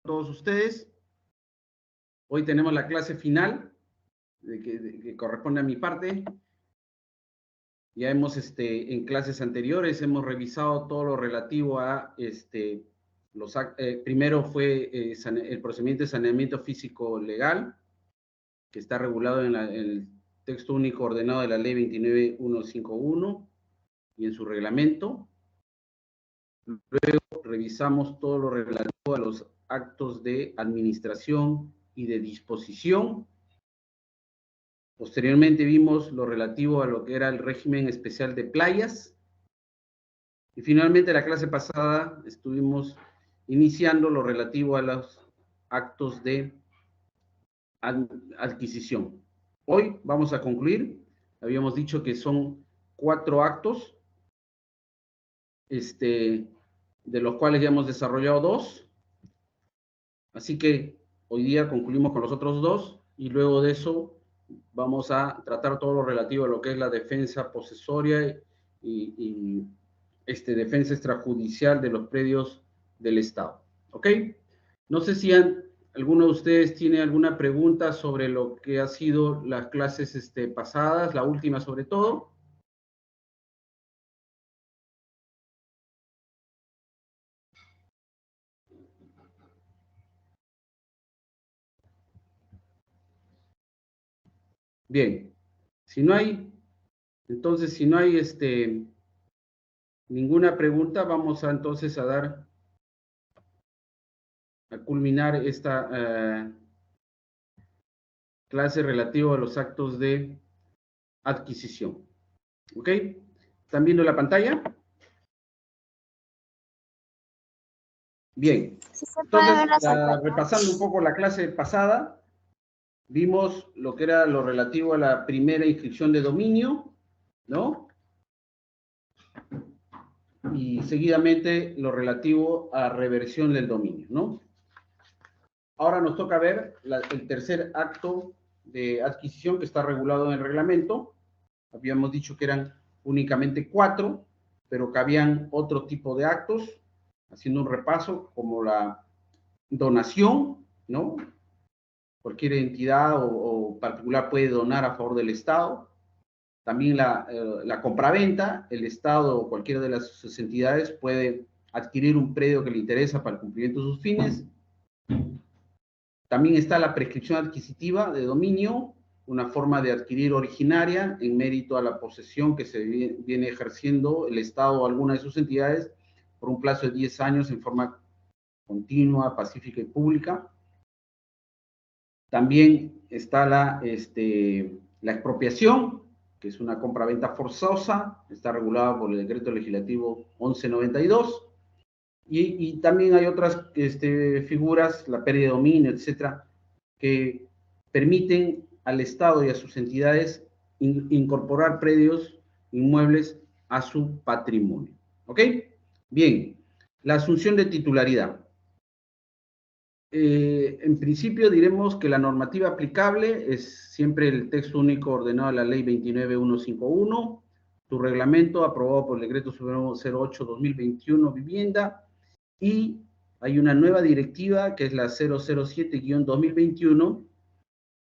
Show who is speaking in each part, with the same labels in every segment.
Speaker 1: Todos ustedes. Hoy tenemos la clase final que corresponde a mi parte. Ya hemos, en clases anteriores, hemos revisado todo lo relativo a, primero fue el procedimiento de saneamiento físico legal, que está regulado en el texto único ordenado de la ley 29151 y en su reglamento. Luego revisamos todo lo relativo a los actos de administración y de disposición. Posteriormente vimos lo relativo a lo que era el régimen especial de playas. Y finalmente, la clase pasada estuvimos iniciando lo relativo a los actos de adquisición. Hoy vamos a concluir. Habíamos dicho que son 4 actos, de los cuales ya hemos desarrollado 2. Así que hoy día concluimos con los otros 2 y luego de eso vamos a tratar todo lo relativo a lo que es la defensa posesoria y defensa extrajudicial de los predios del Estado. ¿Ok? No sé si alguno de ustedes tiene alguna pregunta sobre lo que ha sido las clases pasadas, la última sobre todo. Bien, si no hay, entonces si no hay ninguna pregunta, vamos entonces a culminar esta clase relativa a los actos de adquisición. ¿Ok? ¿Están viendo la pantalla? Bien.
Speaker 2: Sí, se puede ver
Speaker 1: Entonces,
Speaker 2: la
Speaker 1: repasando un poco la clase pasada, vimos lo que era lo relativo a la primera inscripción de dominio, ¿no? Y seguidamente lo relativo a reversión del dominio, ¿no? Ahora nos toca ver el tercer acto de adquisición que está regulado en el reglamento. Habíamos dicho que eran únicamente 4, pero cabían otro tipo de actos, haciendo un repaso, como la donación, ¿no? Cualquier entidad o particular puede donar a favor del Estado. También la compraventa, el Estado o cualquiera de sus entidades puede adquirir un predio que le interesa para el cumplimiento de sus fines. También está la prescripción adquisitiva de dominio, una forma de adquirir originaria en mérito a la posesión que se viene ejerciendo el Estado o alguna de sus entidades por un plazo de 10 años en forma continua, pacífica y pública. También está la expropiación, que es una compra-venta forzosa, está regulada por el Decreto Legislativo 1192. Y también hay otras figuras, la pérdida de dominio, etcétera, que permiten al Estado y a sus entidades incorporar predios, inmuebles a su patrimonio. ¿Ok? Bien, la asunción de titularidad. En principio diremos que la normativa aplicable es siempre el texto único ordenado de la ley 29151, tu reglamento aprobado por el decreto supremo 08-2021 vivienda, y hay una nueva directiva que es la 007-2021,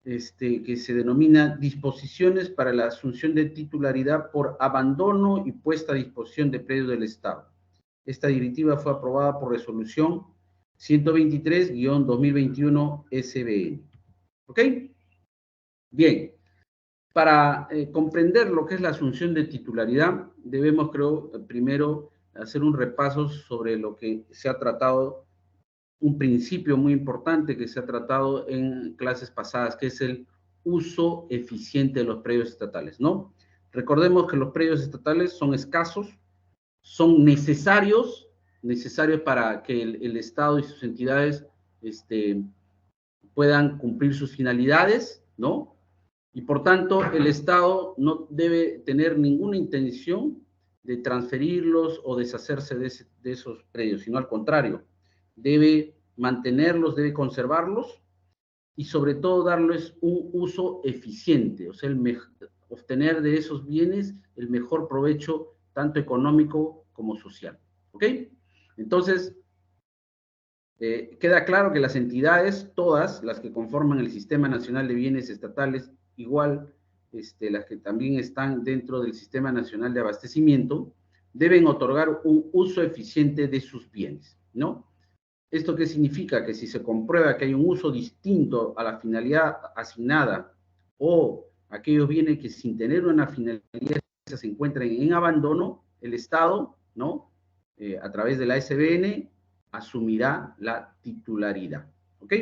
Speaker 1: que se denomina disposiciones para la asunción de titularidad por abandono y puesta a disposición de predios del Estado. Esta directiva fue aprobada por resolución 123-2021 SBN. ¿Ok? Bien. Para comprender lo que es la asunción de titularidad, debemos, creo, primero hacer un repaso sobre lo que se ha tratado, un principio muy importante que se ha tratado en clases pasadas, que es el uso eficiente de los predios estatales, ¿no? Recordemos que los predios estatales son escasos, son necesarios para que el Estado y sus entidades puedan cumplir sus finalidades, ¿no? Y por tanto, el Estado no debe tener ninguna intención de transferirlos o deshacerse de esos predios, sino al contrario, debe mantenerlos, debe conservarlos y sobre todo darles un uso eficiente, o sea, obtener de esos bienes el mejor provecho, tanto económico como social. ¿Ok? Entonces, Queda claro que las entidades, todas las que conforman el Sistema Nacional de Bienes Estatales, igual las que también están dentro del Sistema Nacional de Abastecimiento, deben otorgar un uso eficiente de sus bienes, ¿no? ¿Esto qué significa? Que si se comprueba que hay un uso distinto a la finalidad asignada o aquellos bienes que sin tener una finalidad se encuentran en abandono, el Estado, ¿no? A través de la SBN, asumirá la titularidad. ¿Ok?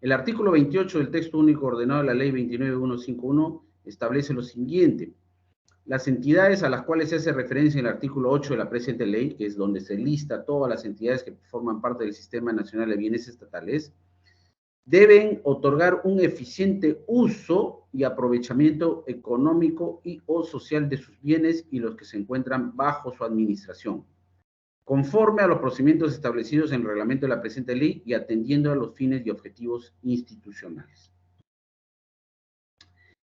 Speaker 1: El artículo 28 del texto único ordenado de la ley 29151 establece lo siguiente. Las entidades a las cuales se hace referencia en el artículo 8 de la presente ley, que es donde se lista todas las entidades que forman parte del Sistema Nacional de Bienes Estatales, deben otorgar un eficiente uso y aprovechamiento económico y o social de sus bienes y los que se encuentran bajo su administración, conforme a los procedimientos establecidos en el reglamento de la presente ley y atendiendo a los fines y objetivos institucionales.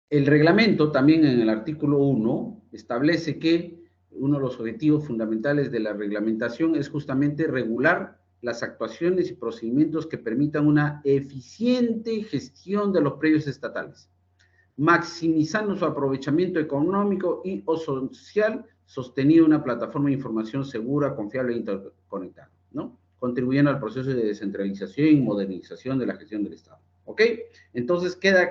Speaker 1: El reglamento, también en el artículo 1, establece que uno de los objetivos fundamentales de la reglamentación es justamente regular las actuaciones y procedimientos que permitan una eficiente gestión de los predios estatales, maximizando su aprovechamiento económico y o social sostenido en una plataforma de información segura, confiable e interconectada, ¿no? Contribuyendo al proceso de descentralización y modernización de la gestión del Estado. ¿Ok? Entonces queda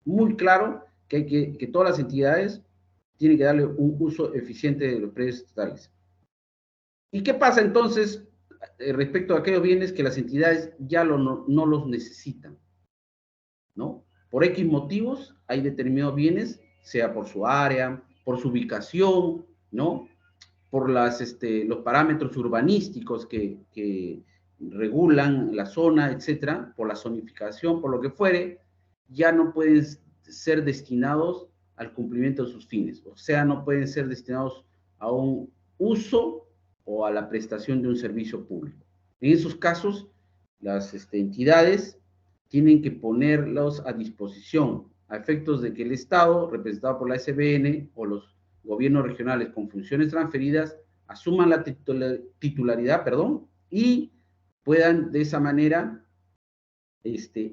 Speaker 1: muy claro que todas las entidades tienen que darle un uso eficiente de los predios estatales. ¿Y qué pasa entonces respecto a aquellos bienes que las entidades ya no los necesitan? ¿No? Por X motivos hay determinados bienes, sea por su área, por su ubicación, ¿no? Por los parámetros urbanísticos que regulan la zona, etcétera, por la zonificación, por lo que fuere, ya no pueden ser destinados al cumplimiento de sus fines. O sea, no pueden ser destinados a un uso o a la prestación de un servicio público. En esos casos, las entidades tienen que ponerlos a disposición a efectos de que el Estado, representado por la SBN o los gobiernos regionales con funciones transferidas, asuman la titularidad, y puedan de esa manera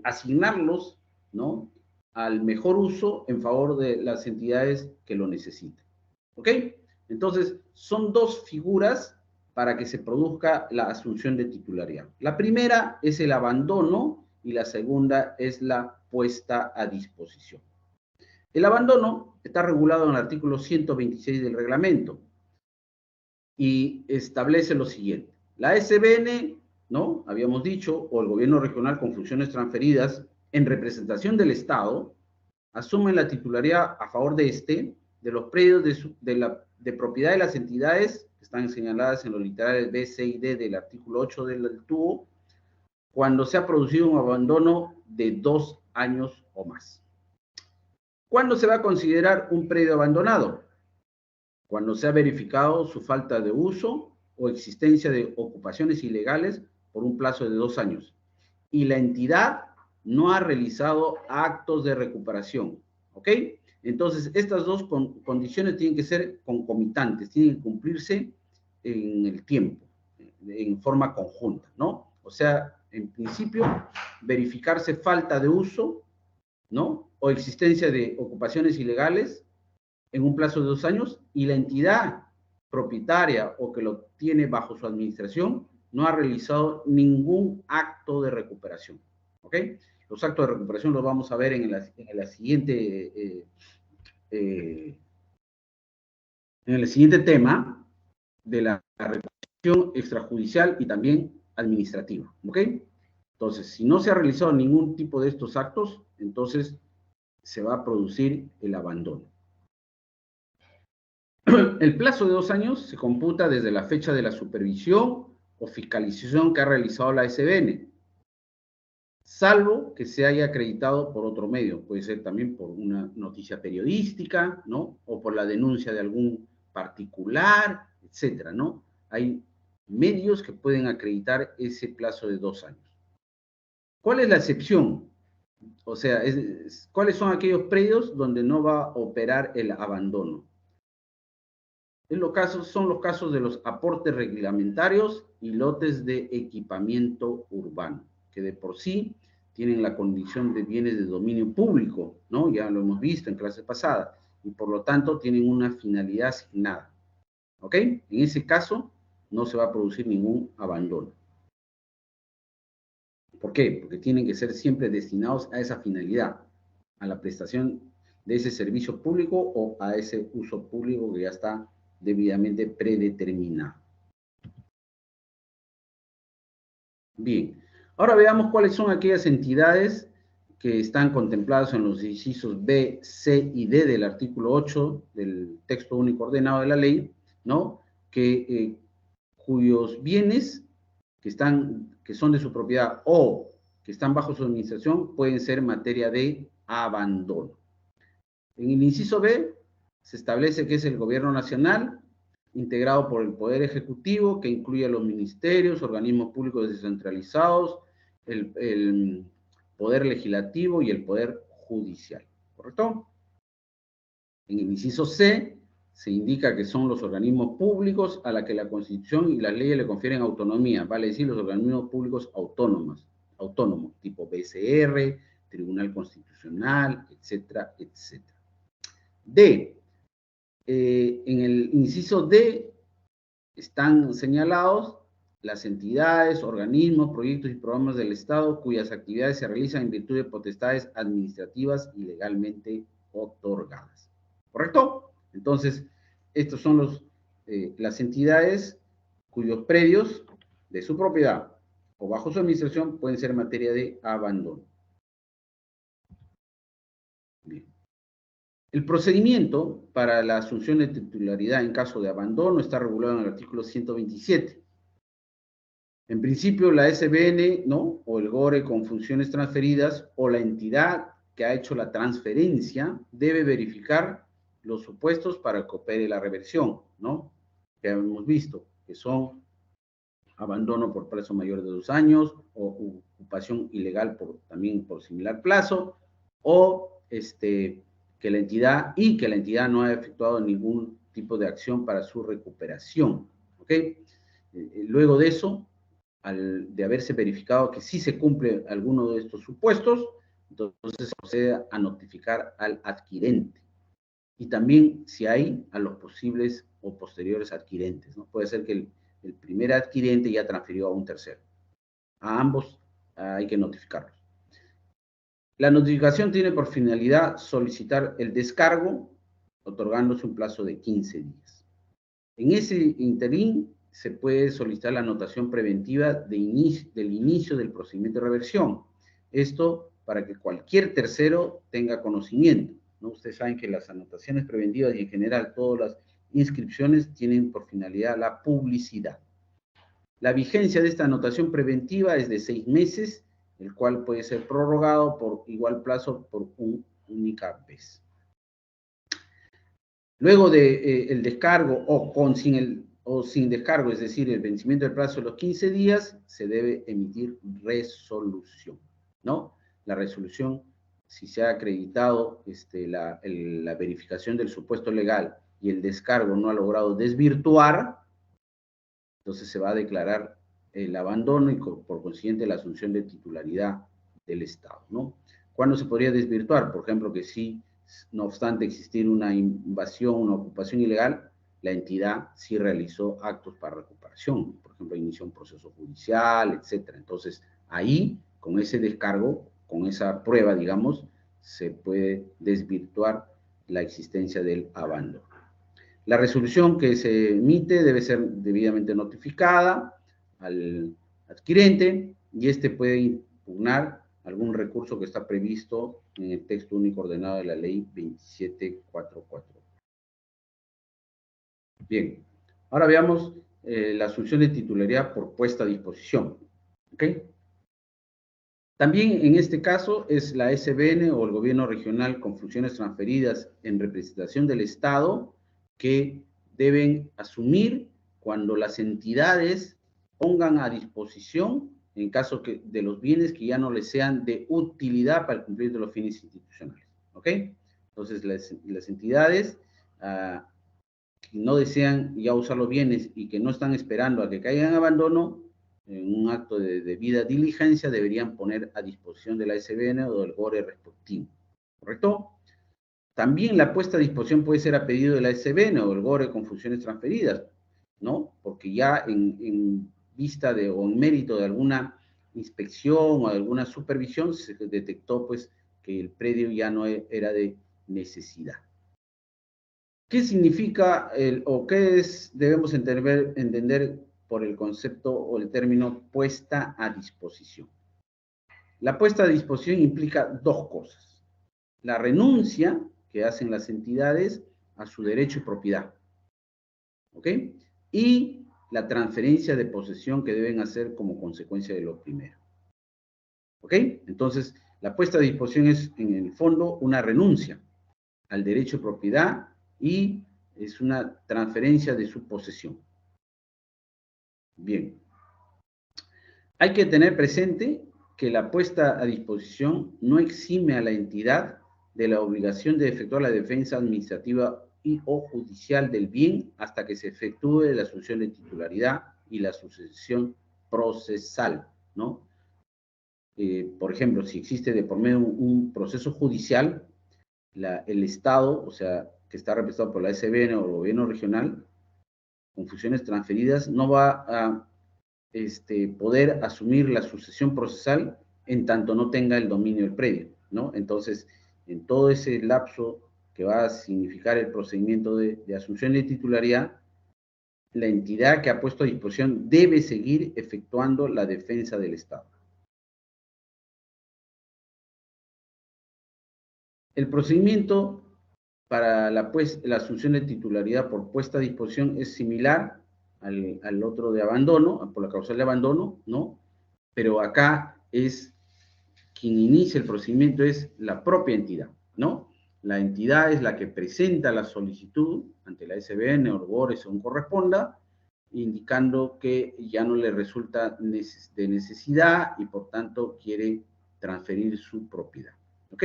Speaker 1: asignarlos, ¿no?, al mejor uso en favor de las entidades que lo necesiten. ¿Ok? Entonces, son dos figuras para que se produzca la asunción de titularidad. La primera es el abandono y la segunda es la puesta a disposición. El abandono está regulado en el artículo 126 del reglamento y establece lo siguiente. La SBN, ¿no?, habíamos dicho, o el gobierno regional con funciones transferidas en representación del Estado, asumen la titularidad a favor de los predios de propiedad de las entidades que están señaladas en los literales B, C y D del artículo 8 del TUO, cuando se ha producido un abandono de 2 años o más. ¿Cuándo se va a considerar un predio abandonado? Cuando se ha verificado su falta de uso o existencia de ocupaciones ilegales por un plazo de 2 años y la entidad no ha realizado actos de recuperación. ¿Ok? Entonces, estas dos condiciones tienen que ser concomitantes, tienen que cumplirse en el tiempo, en forma conjunta, ¿no? O sea, en principio, verificarse falta de uso, ¿no?, o existencia de ocupaciones ilegales en un plazo de 2 años y la entidad propietaria o que lo tiene bajo su administración no ha realizado ningún acto de recuperación. ¿Ok? Los actos de recuperación los vamos a ver en el siguiente tema de la recuperación extrajudicial y también administrativa. ¿Ok? Entonces, si no se ha realizado ningún tipo de estos actos, entonces se va a producir el abandono. El plazo de 2 años se computa desde la fecha de la supervisión o fiscalización que ha realizado la SBN, salvo que se haya acreditado por otro medio. Puede ser también por una noticia periodística, ¿no?, o por la denuncia de algún particular, etcétera, ¿no? Hay medios que pueden acreditar ese plazo de 2 años. ¿Cuál es la excepción? O sea, ¿cuáles son aquellos predios donde no va a operar el abandono? son los casos de los aportes reglamentarios y lotes de equipamiento urbano, que de por sí tienen la condición de bienes de dominio público, ¿no? Ya lo hemos visto en clases pasadas, y por lo tanto tienen una finalidad asignada, ¿ok? En ese caso no se va a producir ningún abandono. ¿Por qué? Porque tienen que ser siempre destinados a esa finalidad, a la prestación de ese servicio público o a ese uso público que ya está debidamente predeterminado. Bien, ahora veamos cuáles son aquellas entidades que están contempladas en los incisos B, C y D del artículo 8 del texto único ordenado de la ley, ¿no? Cuyos bienes que son de su propiedad o que están bajo su administración pueden ser materia de abandono. En el inciso B se establece que es el gobierno nacional, integrado por el Poder Ejecutivo, que incluye a los ministerios, organismos públicos descentralizados, el Poder Legislativo y el Poder Judicial. ¿Correcto? En el inciso C se indica que son los organismos públicos a la que la Constitución y las leyes le confieren autonomía, vale decir, los organismos públicos autónomos, tipo BCR, Tribunal Constitucional, etcétera, etcétera. D. En el inciso D están señalados las entidades, organismos, proyectos y programas del Estado cuyas actividades se realizan en virtud de potestades administrativas y legalmente otorgadas. ¿Correcto? Entonces, estos son las entidades cuyos predios de su propiedad o bajo su administración pueden ser materia de abandono. Bien. El procedimiento para la asunción de titularidad en caso de abandono está regulado en el artículo 127. En principio, la SBN, ¿no? O el GORE con funciones transferidas o la entidad que ha hecho la transferencia debe verificar los supuestos para que opere la reversión, ¿no? Que hemos visto, que son abandono por plazo mayor de 2 años o ocupación ilegal también por similar plazo o que la entidad no ha efectuado ningún tipo de acción para su recuperación, ¿ok? Luego de eso, de haberse verificado que sí se cumple alguno de estos supuestos, entonces se procede a notificar al adquirente. Y también, si hay, a los posibles o posteriores adquirentes, ¿no? Puede ser que el primer adquirente ya transfirió a un tercero. A ambos hay que notificarlos. La notificación tiene por finalidad solicitar el descargo, otorgándose un plazo de 15 días. En ese interín se puede solicitar la anotación preventiva del inicio del procedimiento de reversión. Esto para que cualquier tercero tenga conocimiento, ¿no? Ustedes saben que las anotaciones preventivas y en general todas las inscripciones tienen por finalidad la publicidad. La vigencia de esta anotación preventiva es de 6 meses, el cual puede ser prorrogado por igual plazo por una única vez. Luego de el descargo o sin descargo, es decir, el vencimiento del plazo de los 15 días, se debe emitir resolución, ¿no? La resolución, si se ha acreditado la verificación del supuesto legal y el descargo no ha logrado desvirtuar, entonces se va a declarar el abandono y por consiguiente la asunción de titularidad del Estado, ¿no? ¿Cuándo se podría desvirtuar? Por ejemplo, que sí, no obstante existir una invasión, una ocupación ilegal, la entidad sí realizó actos para recuperación, por ejemplo, inició un proceso judicial, etcétera. Entonces, ahí, con ese descargo, con esa prueba, digamos, se puede desvirtuar la existencia del abandono. La resolución que se emite debe ser debidamente notificada al adquirente y este puede impugnar algún recurso que está previsto en el texto único ordenado de la ley 2744. Bien, ahora veamos la asunción de titularidad por puesta a disposición. ¿Ok? También en este caso es la SBN o el gobierno regional con funciones transferidas en representación del Estado que deben asumir cuando las entidades pongan a disposición en caso de los bienes que ya no les sean de utilidad para el cumplimiento de los fines institucionales. ¿Ok? Entonces las entidades no desean ya usar los bienes y que no están esperando a que caigan en abandono, en un acto de debida diligencia, deberían poner a disposición de la SBN o del GORE respectivo. ¿Correcto? También la puesta a disposición puede ser a pedido de la SBN o del GORE con funciones transferidas, ¿no? Porque ya en vista de o en mérito de alguna inspección o de alguna supervisión se detectó pues que el predio ya no era de necesidad. ¿Qué significa o qué debemos entender por el concepto o el término puesta a disposición? La puesta a disposición implica dos cosas. La renuncia que hacen las entidades a su derecho y propiedad. ¿Ok? Y la transferencia de posesión que deben hacer como consecuencia de lo primero. ¿Ok? Entonces, la puesta a disposición es, en el fondo, una renuncia al derecho de propiedad y es una transferencia de su posesión. Bien. Hay que tener presente que la puesta a disposición no exime a la entidad de la obligación de efectuar la defensa administrativa y o judicial del bien hasta que se efectúe la asunción de titularidad y la sucesión procesal, ¿no? Por ejemplo, si existe de por medio un proceso judicial, el Estado, o sea, que está representado por la SBN o el gobierno regional, con funciones transferidas, no va a poder asumir la sucesión procesal en tanto no tenga el dominio del predio, ¿no? Entonces, en todo ese lapso que va a significar el procedimiento de asunción de titularidad, la entidad que ha puesto a disposición debe seguir efectuando la defensa del Estado. El procedimiento para la asunción de titularidad por puesta a disposición es similar al otro de abandono, por la causal de abandono, ¿no? Pero acá es quien inicia el procedimiento es la propia entidad, ¿no? La entidad es la que presenta la solicitud ante la SBN o el GORE según corresponda, indicando que ya no le resulta de necesidad y por tanto quiere transferir su propiedad, ¿ok?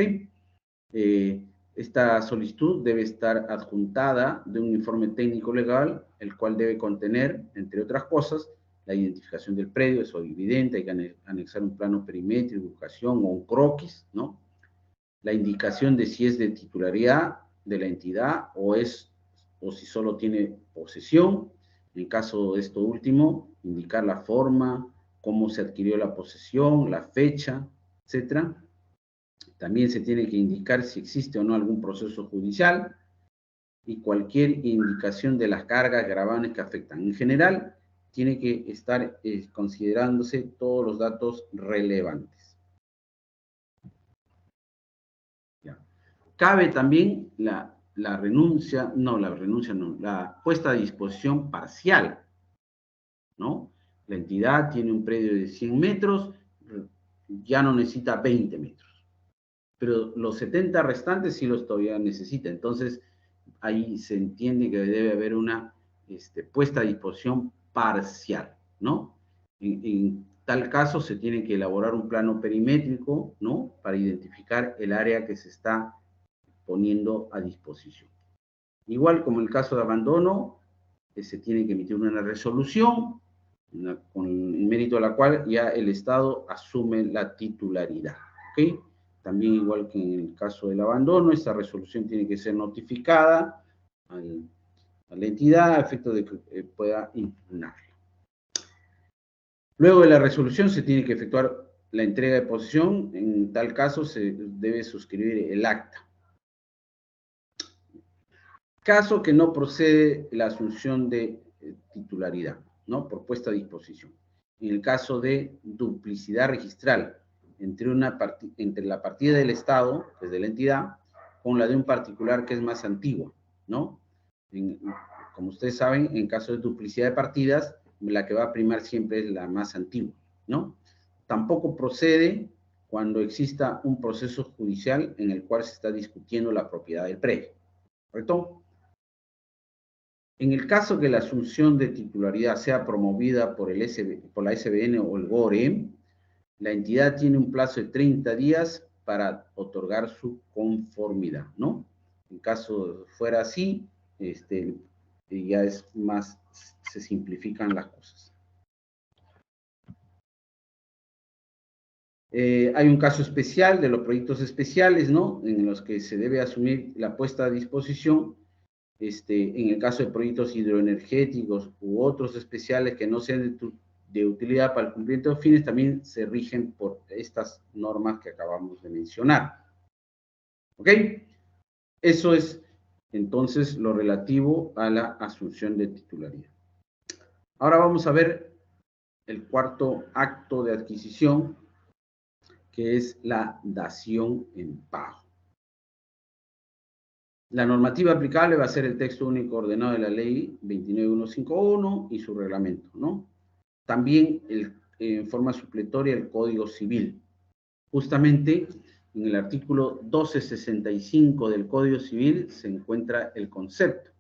Speaker 1: Esta solicitud debe estar adjuntada de un informe técnico legal, el cual debe contener, entre otras cosas, la identificación del predio, eso es evidente, hay que anexar un plano perimétrico, educación o un croquis, ¿no? La indicación de si es de titularidad de la entidad o si solo tiene posesión. En caso de esto último, indicar la forma, cómo se adquirió la posesión, la fecha, etcétera. También se tiene que indicar si existe o no algún proceso judicial y cualquier indicación de las cargas gravames que afectan. En general, tiene que estar considerándose todos los datos relevantes. Ya. Cabe también la puesta a disposición parcial, ¿no? La entidad tiene un predio de 100 metros, ya no necesita 20 metros. Pero los 70 restantes sí los todavía necesita. Entonces, ahí se entiende que debe haber una puesta a disposición parcial, ¿no? En tal caso, se tiene que elaborar un plano perimétrico, ¿no? Para identificar el área que se está poniendo a disposición. Igual como en el caso de abandono, se tiene que emitir una resolución, con el mérito de la cual ya el Estado asume la titularidad, ¿ok? También igual que en el caso del abandono, esta resolución tiene que ser notificada a la entidad a efecto de que pueda impugnarla. Luego de la resolución se tiene que efectuar la entrega de posesión, en tal caso se debe suscribir el acta. Caso que no procede la asunción de titularidad, ¿no? Por puesta a disposición. En el caso de duplicidad registral entre la partida del Estado, que es de la entidad, con la de un particular que es más antigua, ¿no? Como ustedes saben, en caso de duplicidad de partidas, la que va a primar siempre es la más antigua, ¿no? Tampoco procede cuando exista un proceso judicial en el cual se está discutiendo la propiedad del predio, ¿correcto? En el caso que la asunción de titularidad sea promovida por la SBN o el GORE, la entidad tiene un plazo de 30 días para otorgar su conformidad, ¿no? En caso fuera así, y ya es más, se simplifican las cosas. Hay un caso especial de los proyectos especiales, ¿no? En los que se debe asumir la puesta a disposición, en el caso de proyectos hidroenergéticos u otros especiales que no sean de utilidad para el cumplimiento de fines, también se rigen por estas normas que acabamos de mencionar. ¿Ok? Eso es, entonces, lo relativo a la asunción de titularidad. Ahora vamos a ver el cuarto acto de adquisición, que es la dación en pago. La normativa aplicable va a ser el texto único ordenado de la ley 29151 y su reglamento, ¿no? También en forma supletoria el Código Civil. Justamente en el artículo 1265 del Código Civil se encuentra el concepto,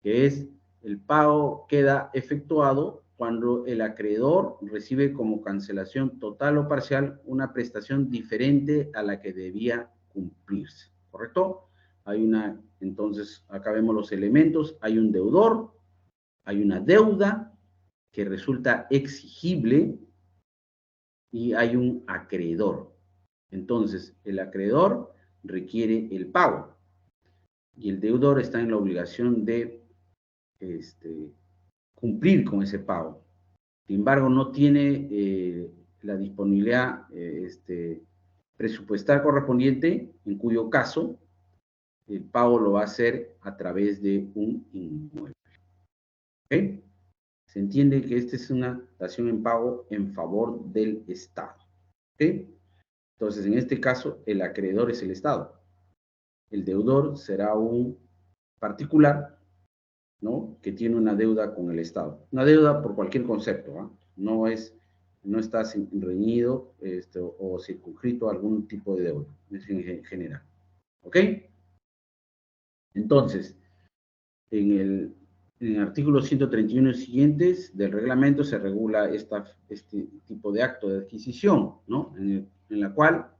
Speaker 1: que es el pago queda efectuado cuando el acreedor recibe como cancelación total o parcial una prestación diferente a la que debía cumplirse, ¿correcto? Entonces, acá vemos los elementos, hay un deudor, hay una deuda que resulta exigible y hay un acreedor. Entonces, el acreedor requiere el pago y el deudor está en la obligación de cumplir con ese pago. Sin embargo, no tiene la disponibilidad presupuestal correspondiente, en cuyo caso el pago lo va a hacer a través de un inmueble. ¿Ok? Se entiende que esta es una dación en pago en favor del Estado. ¿Ok? Entonces, en este caso, el acreedor es el Estado. El deudor será un particular, ¿no? Que tiene una deuda con el Estado. Una deuda por cualquier concepto, ¿eh? No está reñido o circunscrito a algún tipo de deuda, es en general. ¿Ok? Entonces, en el artículo 131 y siguientes del reglamento se regula este tipo de acto de adquisición, ¿no? En la cual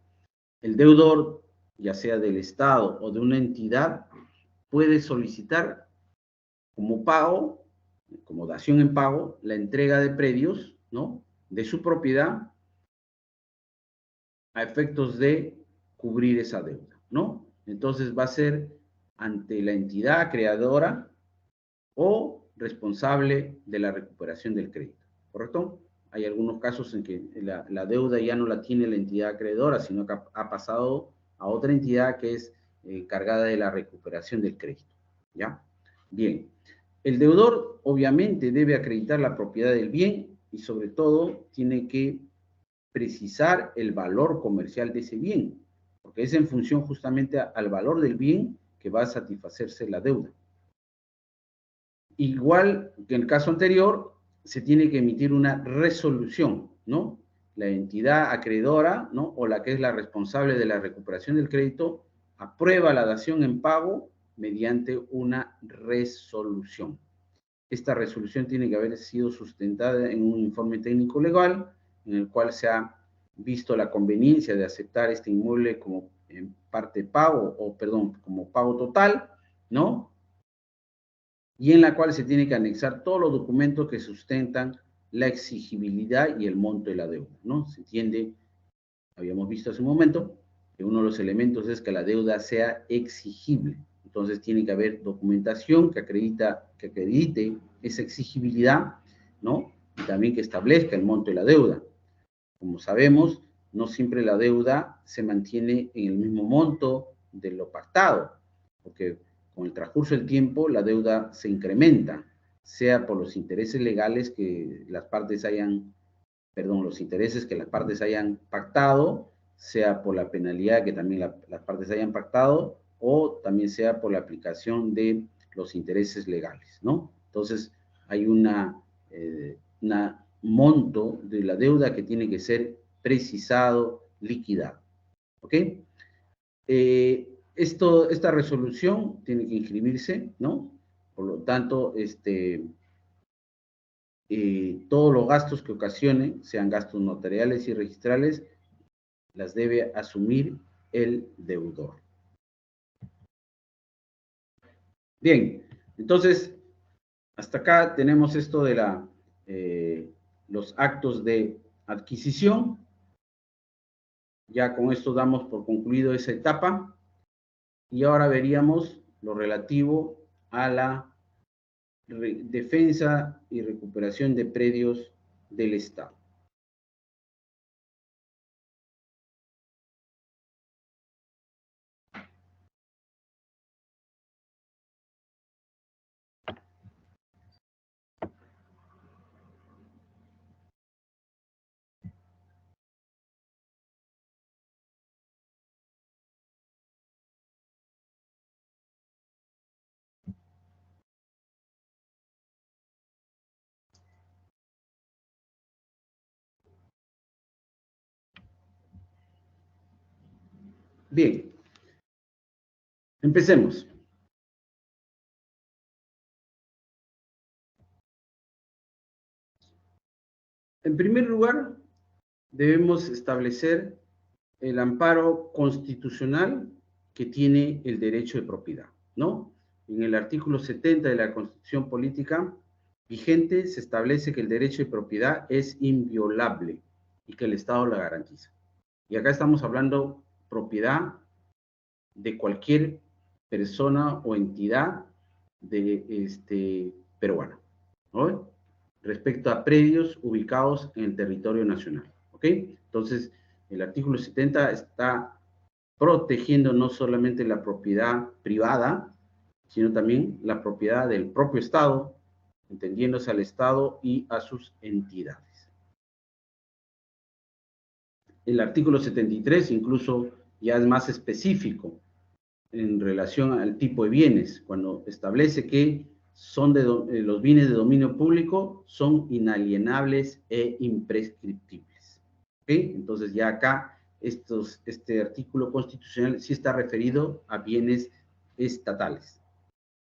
Speaker 1: el deudor, ya sea del Estado o de una entidad, puede solicitar como pago, como dación en pago, la entrega de predios, ¿no? De su propiedad a efectos de cubrir esa deuda, ¿no? Entonces va a ser ante la entidad creadora o responsable de la recuperación del crédito, ¿correcto? Hay algunos casos en que la deuda ya no la tiene la entidad acreedora, sino que ha pasado a otra entidad que es encargada de la recuperación del crédito, ¿ya? Bien, el deudor obviamente debe acreditar la propiedad del bien y sobre todo tiene que precisar el valor comercial de ese bien, porque es en función justamente al valor del bien que va a satisfacerse la deuda. Igual que en el caso anterior, se tiene que emitir una resolución, ¿no? La entidad acreedora, ¿no? O la que es la responsable de la recuperación del crédito, aprueba la dación en pago mediante una resolución. Esta resolución tiene que haber sido sustentada en un informe técnico legal, en el cual se ha visto la conveniencia de aceptar este inmueble como en parte pago, como pago total, ¿no? Y en la cual se tiene que anexar todos los documentos que sustentan la exigibilidad y el monto de la deuda, ¿no? Se entiende, habíamos visto hace un momento, que uno de los elementos es que la deuda sea exigible. Entonces tiene que haber documentación que acredite esa exigibilidad, ¿no? Y también que establezca el monto de la deuda. Como sabemos, no siempre la deuda se mantiene en el mismo monto de lo pactado, porque con el transcurso del tiempo la deuda se incrementa, sea por los intereses legales que las partes los intereses que las partes hayan pactado, sea por la penalidad que también las partes hayan pactado, o también sea por la aplicación de los intereses legales, ¿no? Entonces, hay una monto de la deuda que tiene que ser precisado, liquidado, ¿ok? Esta resolución tiene que inscribirse, ¿no? Por lo tanto, todos los gastos que ocasione, sean gastos notariales y registrales, las debe asumir el deudor. Bien, entonces, Hasta acá tenemos esto de los actos de adquisición. Ya con esto damos por concluido esa etapa. Y ahora veríamos lo relativo a la defensa y recuperación de predios del Estado. Bien, empecemos. En primer lugar, debemos establecer el amparo constitucional que tiene el derecho de propiedad, ¿no? En el artículo 70 de la Constitución Política vigente se establece que el derecho de propiedad es inviolable y que el Estado la garantiza. Y acá estamos hablando propiedad de cualquier persona o entidad peruana, ¿no? Respecto a predios ubicados en el territorio nacional, ¿ok? Entonces, el artículo 70 está protegiendo no solamente la propiedad privada, sino también la propiedad del propio Estado, entendiéndose al Estado y a sus entidades. El artículo 73 incluso ya es más específico en relación al tipo de bienes, cuando establece que son los bienes de dominio público son inalienables e imprescriptibles. ¿Okay? Entonces ya acá este artículo constitucional sí está referido a bienes estatales,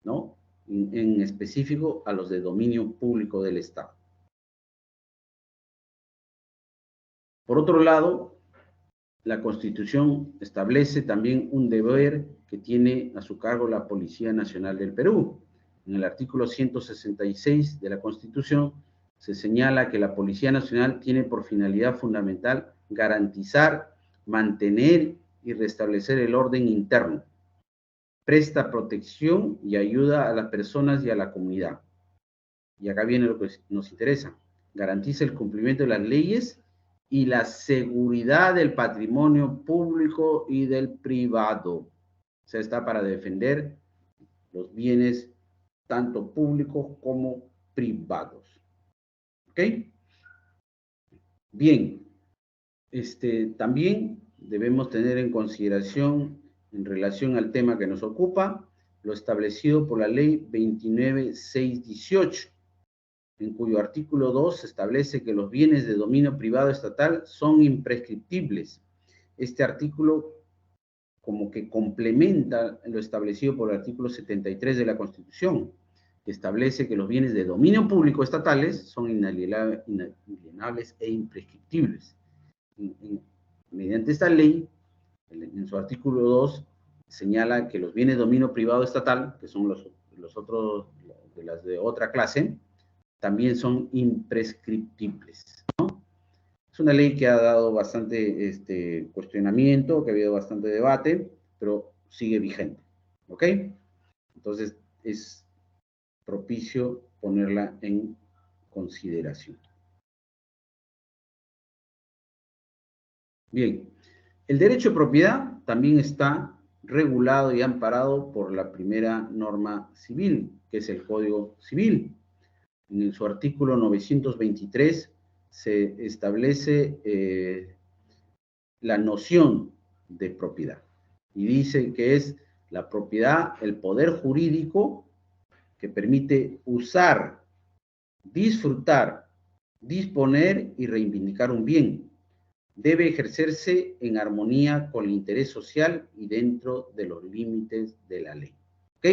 Speaker 1: ¿no? En específico a los de dominio público del Estado. Por otro lado, la Constitución establece también un deber que tiene a su cargo la Policía Nacional del Perú. En el artículo 166 de la Constitución se señala que la Policía Nacional tiene por finalidad fundamental garantizar, mantener y restablecer el orden interno. Presta protección y ayuda a las personas y a la comunidad. Y acá viene lo que nos interesa. Garantiza el cumplimiento de las leyes y la seguridad del patrimonio público y del privado. O sea, está para defender los bienes tanto públicos como privados. ¿Ok? Bien, también debemos tener en consideración, en relación al tema que nos ocupa, lo establecido por la ley 29618, en cuyo artículo 2 se establece que los bienes de dominio privado estatal son imprescriptibles. Este artículo como que complementa lo establecido por el artículo 73 de la Constitución, que establece que los bienes de dominio público estatales son inalienables e imprescriptibles. Mediante esta ley, en su artículo 2, señala que los bienes de dominio privado estatal, que son los otros, de las de otra clase, también son imprescriptibles, ¿no? Es una ley que ha dado bastante cuestionamiento, que ha habido bastante debate, pero sigue vigente, ¿ok? Entonces, es propicio ponerla en consideración. Bien, el derecho de propiedad también está regulado y amparado por la primera norma civil, que es el Código Civil. En su artículo 923 se establece la noción de propiedad y dice que es la propiedad, el poder jurídico que permite usar, disfrutar, disponer y reivindicar un bien. Debe ejercerse en armonía con el interés social y dentro de los límites de la ley. ¿Ok?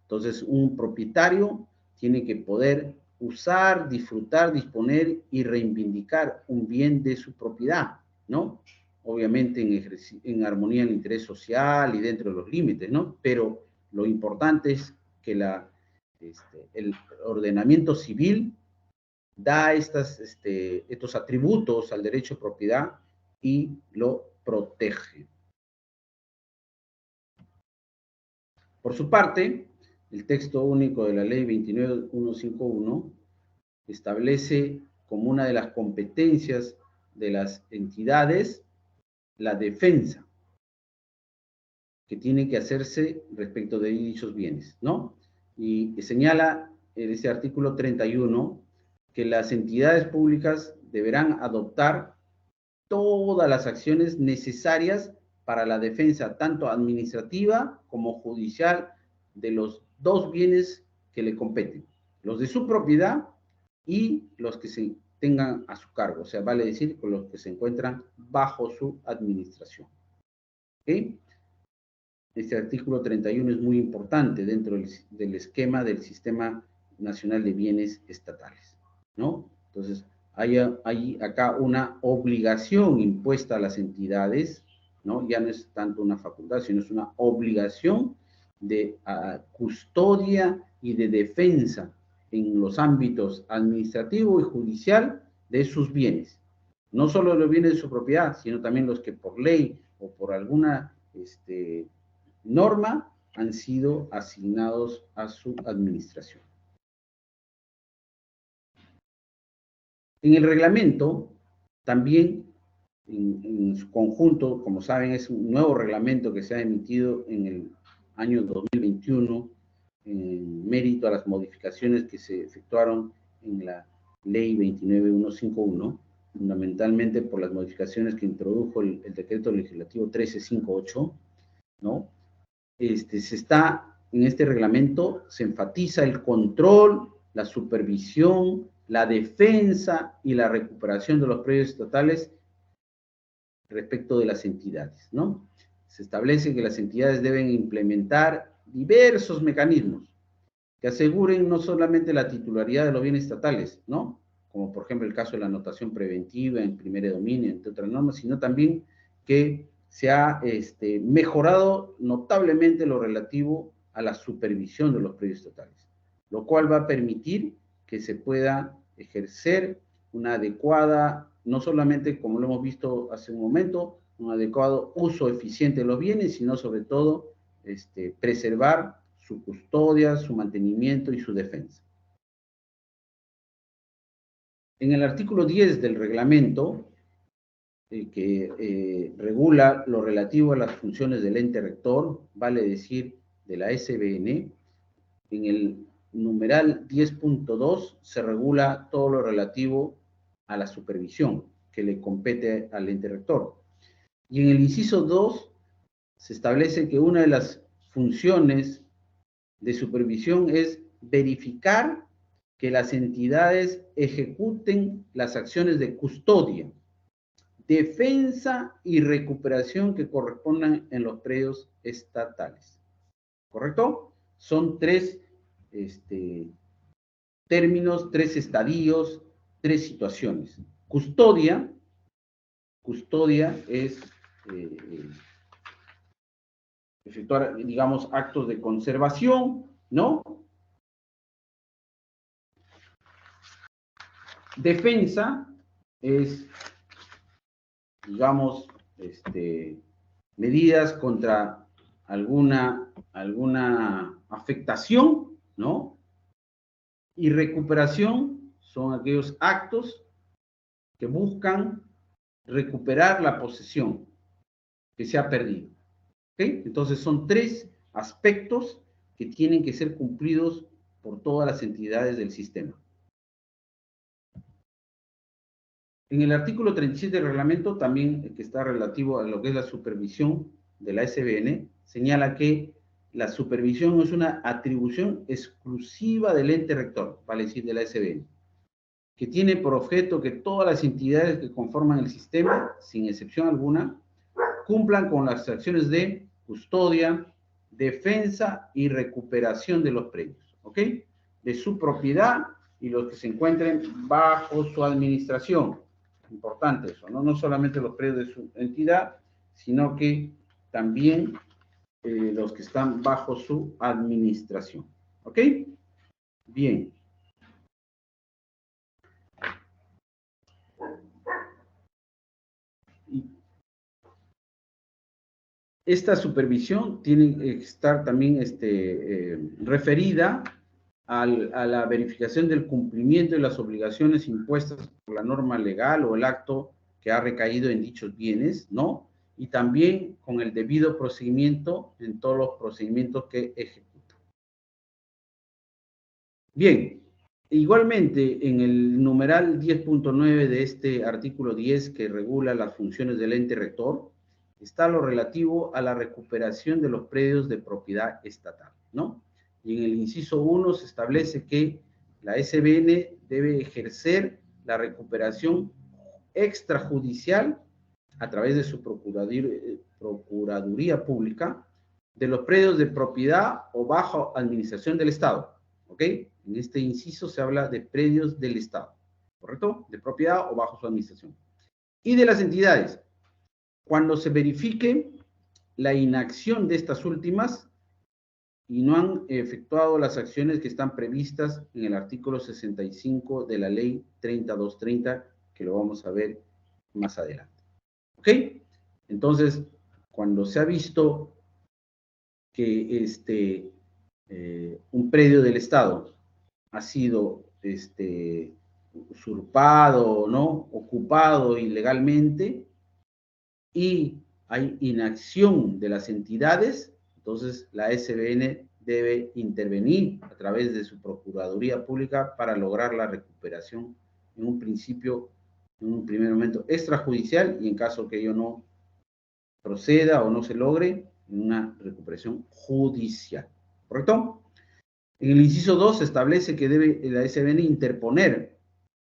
Speaker 1: Entonces, un propietario tiene que poder usar, disfrutar, disponer y reivindicar un bien de su propiedad, ¿no? Obviamente en armonía en el interés social y dentro de los límites, ¿no? Pero lo importante es que el ordenamiento civil da estos atributos al derecho de propiedad y lo protege. Por su parte, el texto único de la Ley 29151 establece como una de las competencias de las entidades la defensa que tiene que hacerse respecto de dichos bienes, ¿no? Y señala en ese artículo 31 que las entidades públicas deberán adoptar todas las acciones necesarias para la defensa, tanto administrativa como judicial, de los dos bienes que le competen, los de su propiedad y los que se tengan a su cargo, o sea, vale decir, con los que se encuentran bajo su administración. ¿Ok? Este artículo 31 es muy importante dentro del esquema del Sistema Nacional de Bienes Estatales, ¿no? Entonces, hay acá una obligación impuesta a las entidades, ¿no? Ya no es tanto una facultad, sino es una obligación de custodia y de defensa en los ámbitos administrativo y judicial de sus bienes. No solo los bienes de su propiedad, sino también los que por ley o por alguna norma han sido asignados a su administración. En el reglamento, también en su conjunto, como saben, es un nuevo reglamento que se ha emitido en el año 2021, en mérito a las modificaciones que se efectuaron en la Ley 29151, fundamentalmente por las modificaciones que introdujo el Decreto Legislativo 1358, ¿no? En este reglamento se enfatiza el control, la supervisión, la defensa y la recuperación de los predios estatales respecto de las entidades, ¿no? Se establece que las entidades deben implementar diversos mecanismos que aseguren no solamente la titularidad de los bienes estatales, ¿no? Como por ejemplo el caso de la anotación preventiva en primer dominio, entre otras normas, sino también que se ha mejorado notablemente lo relativo a la supervisión de los predios estatales, lo cual va a permitir que se pueda ejercer una adecuada, no solamente como lo hemos visto hace un momento, un adecuado uso eficiente de los bienes, sino sobre todo preservar su custodia, su mantenimiento y su defensa. En el artículo 10 del reglamento, que regula lo relativo a las funciones del ente rector, vale decir, de la SBN, en el numeral 10.2 se regula todo lo relativo a la supervisión que le compete al ente rector. Y en el inciso 2 se establece que una de las funciones de supervisión es verificar que las entidades ejecuten las acciones de custodia, defensa y recuperación que correspondan en los predios estatales. ¿Correcto? Son tres términos, tres estadios, tres situaciones. Custodia es efectuar, digamos, actos de conservación, ¿no? Defensa es, digamos, medidas contra alguna afectación, ¿no? Y recuperación son aquellos actos que buscan recuperar la posesión que se ha perdido. ¿Okay? Entonces son tres aspectos que tienen que ser cumplidos por todas las entidades del sistema. En el artículo 37 del reglamento, también que está relativo a lo que es la supervisión de la SBN, señala que la supervisión es una atribución exclusiva del ente rector, vale decir, de la SBN, que tiene por objeto que todas las entidades que conforman el sistema, sin excepción alguna, cumplan con las acciones de custodia, defensa y recuperación de los predios, ¿ok? De su propiedad y los que se encuentren bajo su administración. Importante eso, ¿no? No solamente los predios de su entidad, sino que también los que están bajo su administración, ¿ok? Bien. Esta supervisión tiene que estar también referida a la verificación del cumplimiento de las obligaciones impuestas por la norma legal o el acto que ha recaído en dichos bienes, ¿no? Y también con el debido procedimiento en todos los procedimientos que ejecuta. Bien, igualmente en el numeral 10.9 de este artículo 10 que regula las funciones del ente rector, está lo relativo a la recuperación de los predios de propiedad estatal, ¿no? Y en el inciso 1 se establece que la SBN debe ejercer la recuperación extrajudicial a través de su Procuraduría Pública de los predios de propiedad o bajo administración del Estado, ¿ok? En este inciso se habla de predios del Estado, ¿correcto? De propiedad o bajo su administración. Y de las entidades, cuando se verifique la inacción de estas últimas y no han efectuado las acciones que están previstas en el artículo 65 de la ley 3230, que lo vamos a ver más adelante. ¿Ok? Entonces, cuando se ha visto que un predio del Estado ha sido usurpado, ¿no? Ocupado ilegalmente, y hay inacción de las entidades, entonces la SBN debe intervenir a través de su Procuraduría Pública para lograr la recuperación en un principio, en un primer momento extrajudicial, y en caso que ello no proceda o no se logre, en una recuperación judicial. ¿Correcto? En el inciso 2 se establece que debe la SBN interponer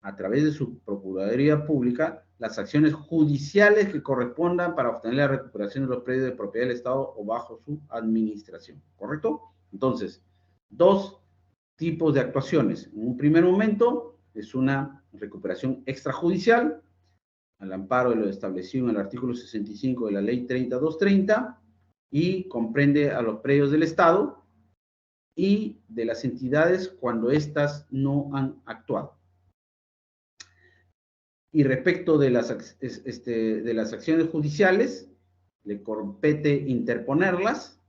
Speaker 1: a través de su Procuraduría Pública las acciones judiciales que correspondan para obtener la recuperación de los predios de propiedad del Estado o bajo su administración. ¿Correcto? Entonces, dos tipos de actuaciones. En un primer momento es una recuperación extrajudicial, al amparo de lo establecido en el artículo 65 de la ley 3230, y comprende a los predios del Estado y de las entidades cuando éstas no han actuado. Y respecto de las acciones judiciales, le compete interponerlas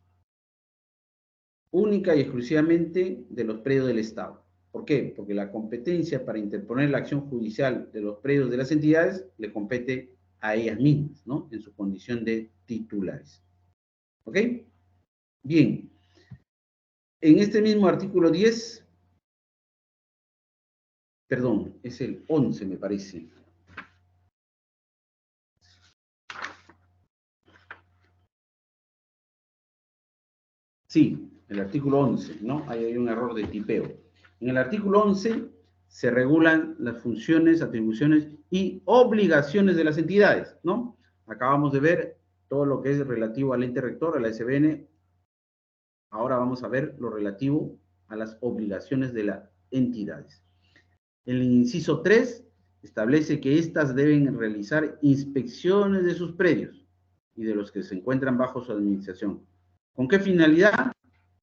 Speaker 1: única y exclusivamente de los predios del Estado. ¿Por qué? Porque la competencia para interponer la acción judicial de los predios de las entidades le compete a ellas mismas, ¿no? En su condición de titulares. ¿Ok? Bien. En este mismo artículo 10, perdón, es el 11, me parece. Sí, el artículo 11, ¿no? Ahí hay un error de tipeo. En el artículo 11 se regulan las funciones, atribuciones y obligaciones de las entidades, ¿no? Acabamos de ver todo lo que es relativo al ente rector, a la SBN. Ahora vamos a ver lo relativo a las obligaciones de las entidades. El inciso 3 establece que éstas deben realizar inspecciones de sus predios y de los que se encuentran bajo su administración. ¿Con qué finalidad?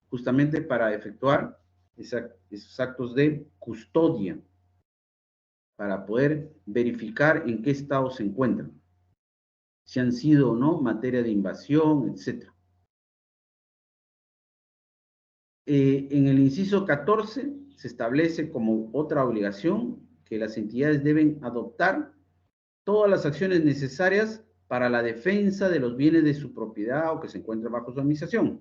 Speaker 1: Justamente para efectuar esos actos de custodia, para poder verificar en qué estado se encuentran, si han sido o no materia de invasión, etc. En el inciso 14 se establece como otra obligación que las entidades deben adoptar todas las acciones necesarias para la defensa de los bienes de su propiedad o que se encuentran bajo su administración,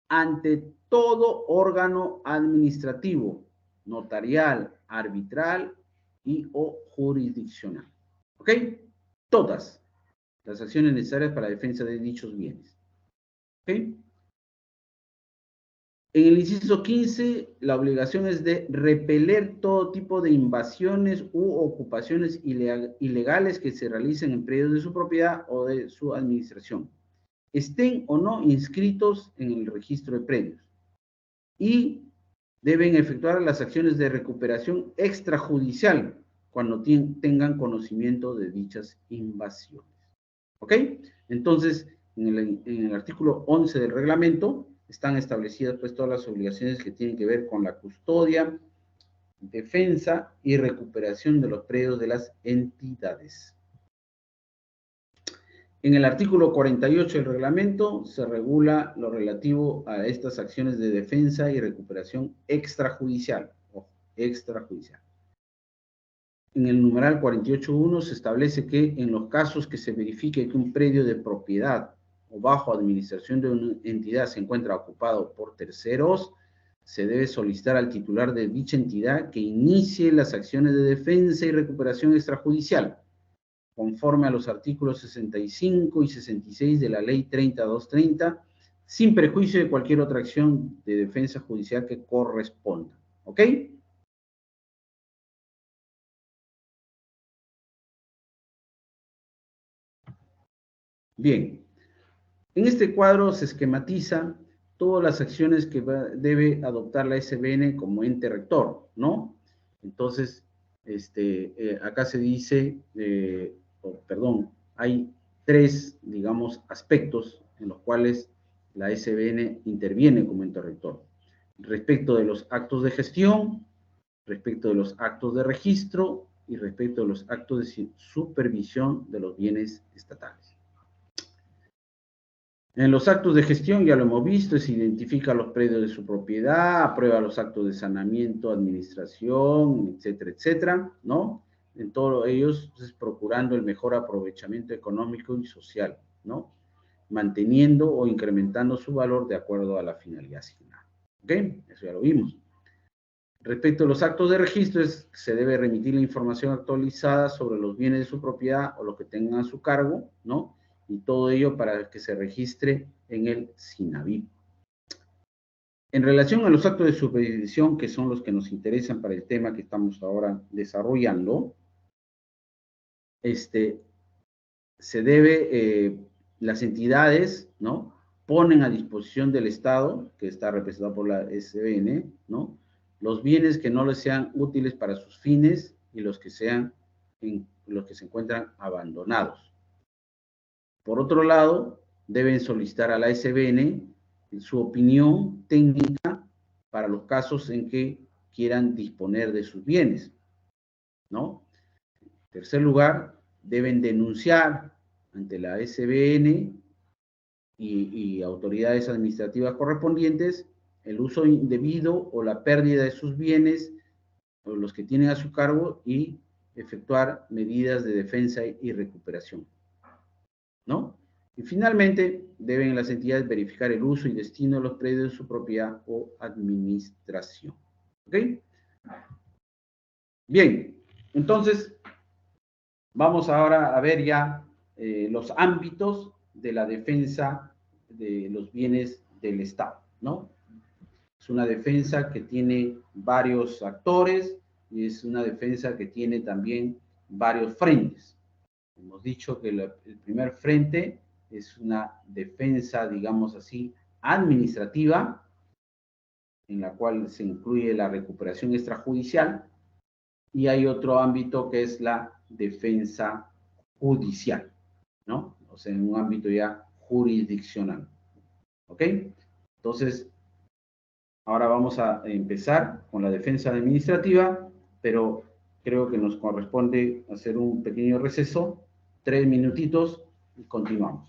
Speaker 1: ante todo órgano administrativo, notarial, arbitral y o jurisdiccional. ¿Ok? Todas las acciones necesarias para la defensa de dichos bienes. ¿Ok? En el inciso 15, la obligación es de repeler todo tipo de invasiones u ocupaciones ilegales que se realicen en predios de su propiedad o de su administración, estén o no inscritos en el registro de predios. Y deben efectuar las acciones de recuperación extrajudicial cuando tengan conocimiento de dichas invasiones. ¿Ok? Entonces, en el artículo 11 del reglamento, están establecidas pues todas las obligaciones que tienen que ver con la custodia, defensa y recuperación de los predios de las entidades. En el artículo 48 del reglamento se regula lo relativo a estas acciones de defensa y recuperación extrajudicial. Ojo, extrajudicial. En el numeral 48.1 se establece que en los casos que se verifique que un predio de propiedad o bajo administración de una entidad se encuentra ocupado por terceros, se debe solicitar al titular de dicha entidad que inicie las acciones de defensa y recuperación extrajudicial, conforme a los artículos 65 y 66 de la Ley 30.230, sin prejuicio de cualquier otra acción de defensa judicial que corresponda. ¿Ok? Bien. En este cuadro se esquematiza todas las acciones que debe adoptar la SBN como ente rector, ¿no? Entonces, acá se dice, hay tres, digamos, aspectos en los cuales la SBN interviene como ente rector. Respecto de los actos de gestión, respecto de los actos de registro y respecto de los actos de supervisión de los bienes estatales. En los actos de gestión, ya lo hemos visto, se identifica los predios de su propiedad, aprueba los actos de saneamiento, administración, etcétera, etcétera, ¿no? En todos ellos, pues, procurando el mejor aprovechamiento económico y social, ¿no? Manteniendo o incrementando su valor de acuerdo a la finalidad asignada. ¿Ok? Eso ya lo vimos. Respecto a los actos de registro, se debe remitir la información actualizada sobre los bienes de su propiedad o los que tengan a su cargo, ¿no? Y todo ello para que se registre en el SINAVIP. En relación a los actos de supervisión, que son los que nos interesan para el tema que estamos ahora desarrollando, se debe, las entidades, ¿no? Ponen a disposición del Estado, que está representado por la SBN, ¿no? Los bienes que no les sean útiles para sus fines y los que los que se encuentran abandonados. Por otro lado, deben solicitar a la SBN su opinión técnica para los casos en que quieran disponer de sus bienes, ¿no? En tercer lugar, deben denunciar ante la SBN y autoridades administrativas correspondientes el uso indebido o la pérdida de sus bienes o los que tienen a su cargo y efectuar medidas de defensa y recuperación, ¿no? Y finalmente, deben las entidades verificar el uso y destino de los predios de su propiedad o administración. ¿Ok? Bien, entonces, vamos ahora a ver ya los ámbitos de la defensa de los bienes del Estado, ¿no? Es una defensa que tiene varios actores y es una defensa que tiene también varios frentes. Hemos dicho que el primer frente es una defensa, digamos así, administrativa, en la cual se incluye la recuperación extrajudicial, y hay otro ámbito que es la defensa judicial, ¿no? O sea, en un ámbito ya jurisdiccional. ¿Ok? Entonces, ahora vamos a empezar con la defensa administrativa, pero creo que nos corresponde hacer un pequeño receso, 3 minutitos, y continuamos.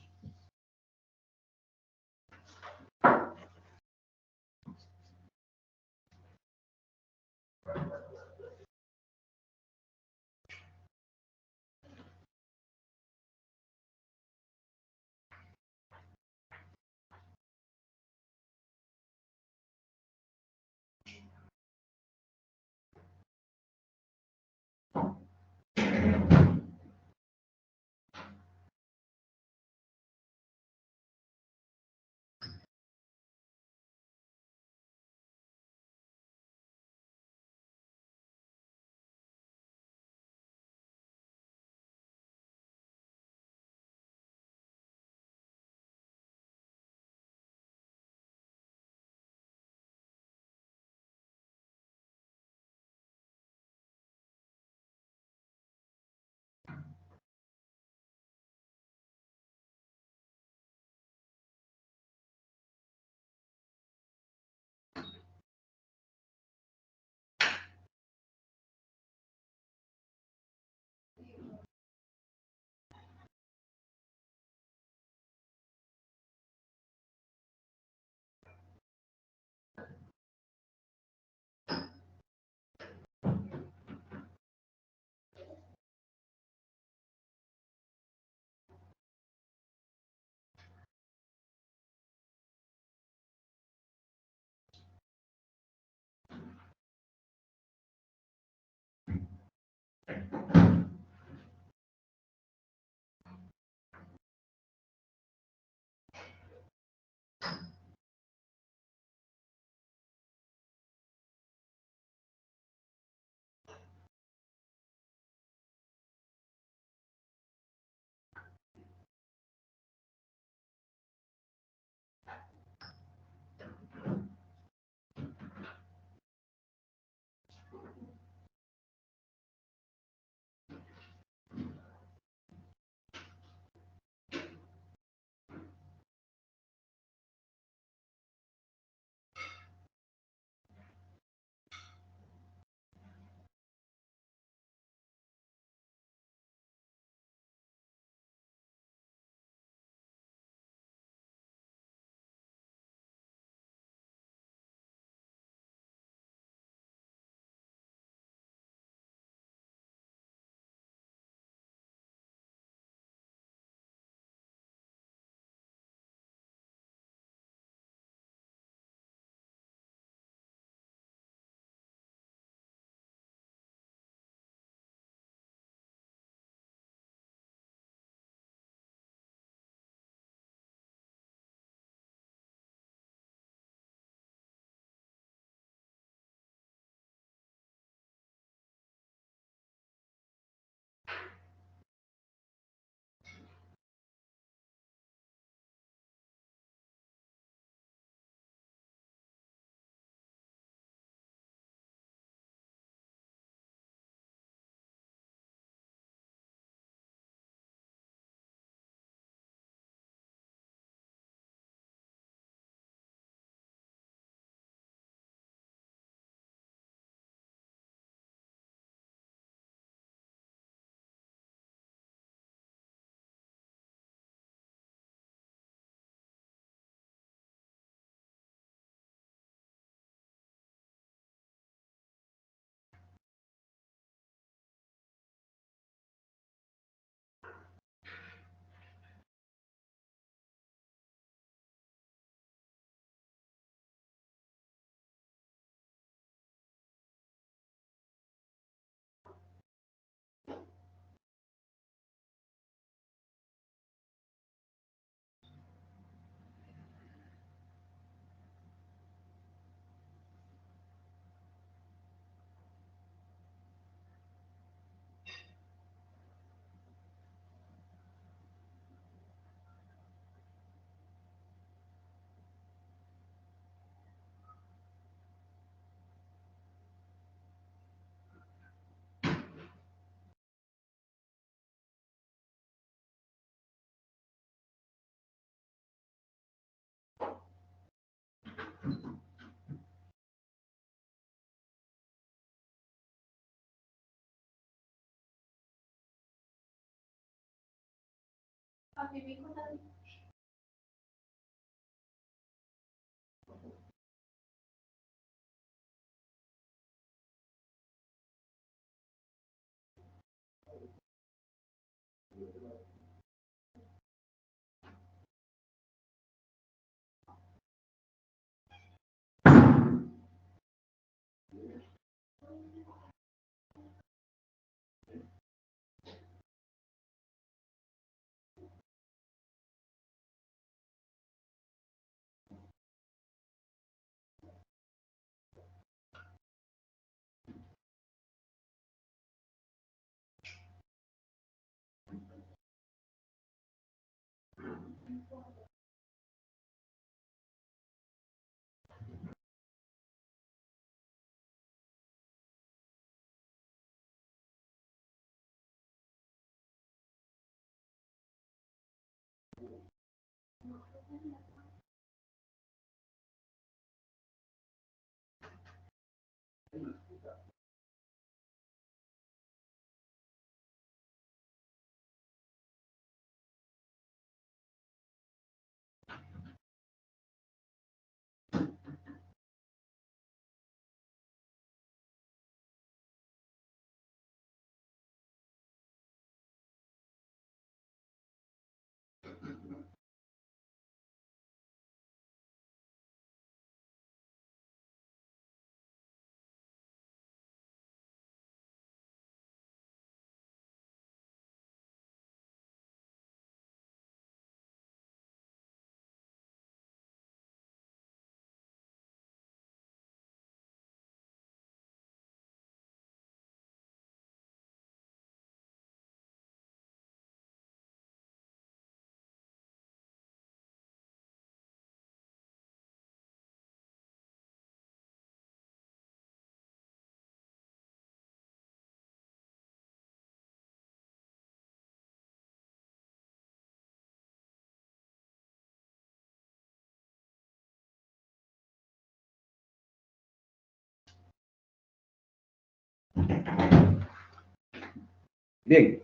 Speaker 1: Bien,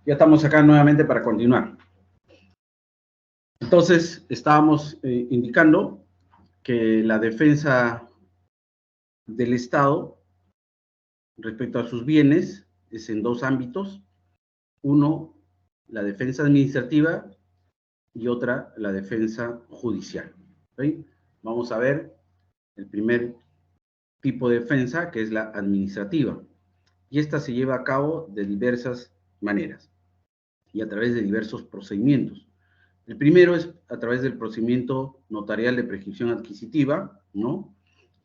Speaker 1: ya estamos acá nuevamente para continuar. Entonces, estábamos indicando que la defensa del Estado respecto a sus bienes es en dos ámbitos. Uno, la defensa administrativa y otra, la defensa judicial. ¿Sí? Vamos a ver el primer tipo de defensa, que es la administrativa. Y esta se lleva a cabo de diversas maneras y a través de diversos procedimientos. El primero es a través del procedimiento notarial de prescripción adquisitiva, ¿no?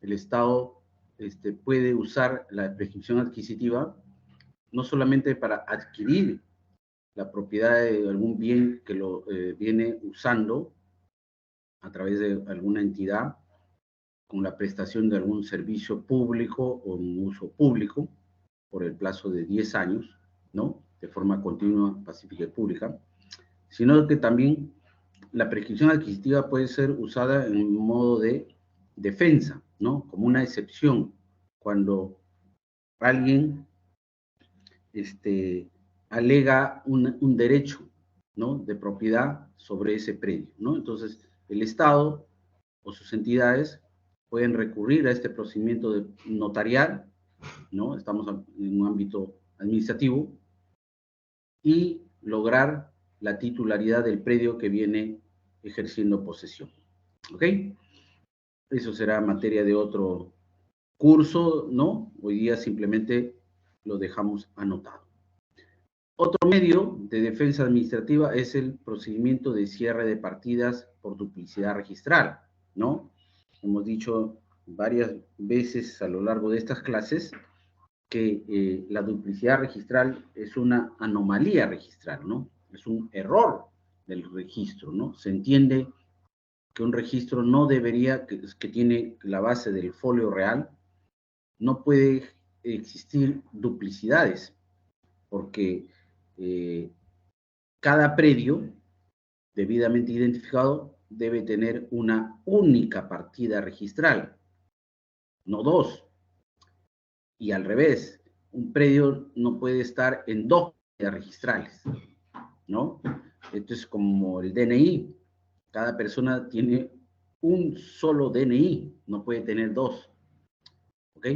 Speaker 1: El Estado puede usar la prescripción adquisitiva no solamente para adquirir la propiedad de algún bien que lo viene usando a través de alguna entidad con la prestación de algún servicio público o un uso público por el plazo de 10 años, ¿no? De forma continua, pacífica y pública, sino que también la prescripción adquisitiva puede ser usada en modo de defensa, ¿no? Como una excepción, cuando alguien alega un derecho, ¿no? De propiedad sobre ese predio, ¿no? Entonces, el Estado o sus entidades pueden recurrir a este procedimiento notarial, ¿no? Estamos en un ámbito administrativo, y lograr la titularidad del predio que viene ejerciendo posesión. ¿Ok? Eso será materia de otro curso, ¿no? Hoy día simplemente lo dejamos anotado. Otro medio de defensa administrativa es el procedimiento de cierre de partidas por duplicidad registral, ¿no? Hemos dicho varias veces a lo largo de estas clases que la duplicidad registral es una anomalía registral, ¿no? Es un error del registro, ¿no? Se entiende que un registro no debería, que tiene la base del folio real, no puede existir duplicidades, porque cada predio debidamente identificado debe tener una única partida registral, no dos. Y al revés, un predio no puede estar en dos partidas registrales, ¿no? Esto es como el DNI. Cada persona tiene un solo DNI, no puede tener dos, ¿ok?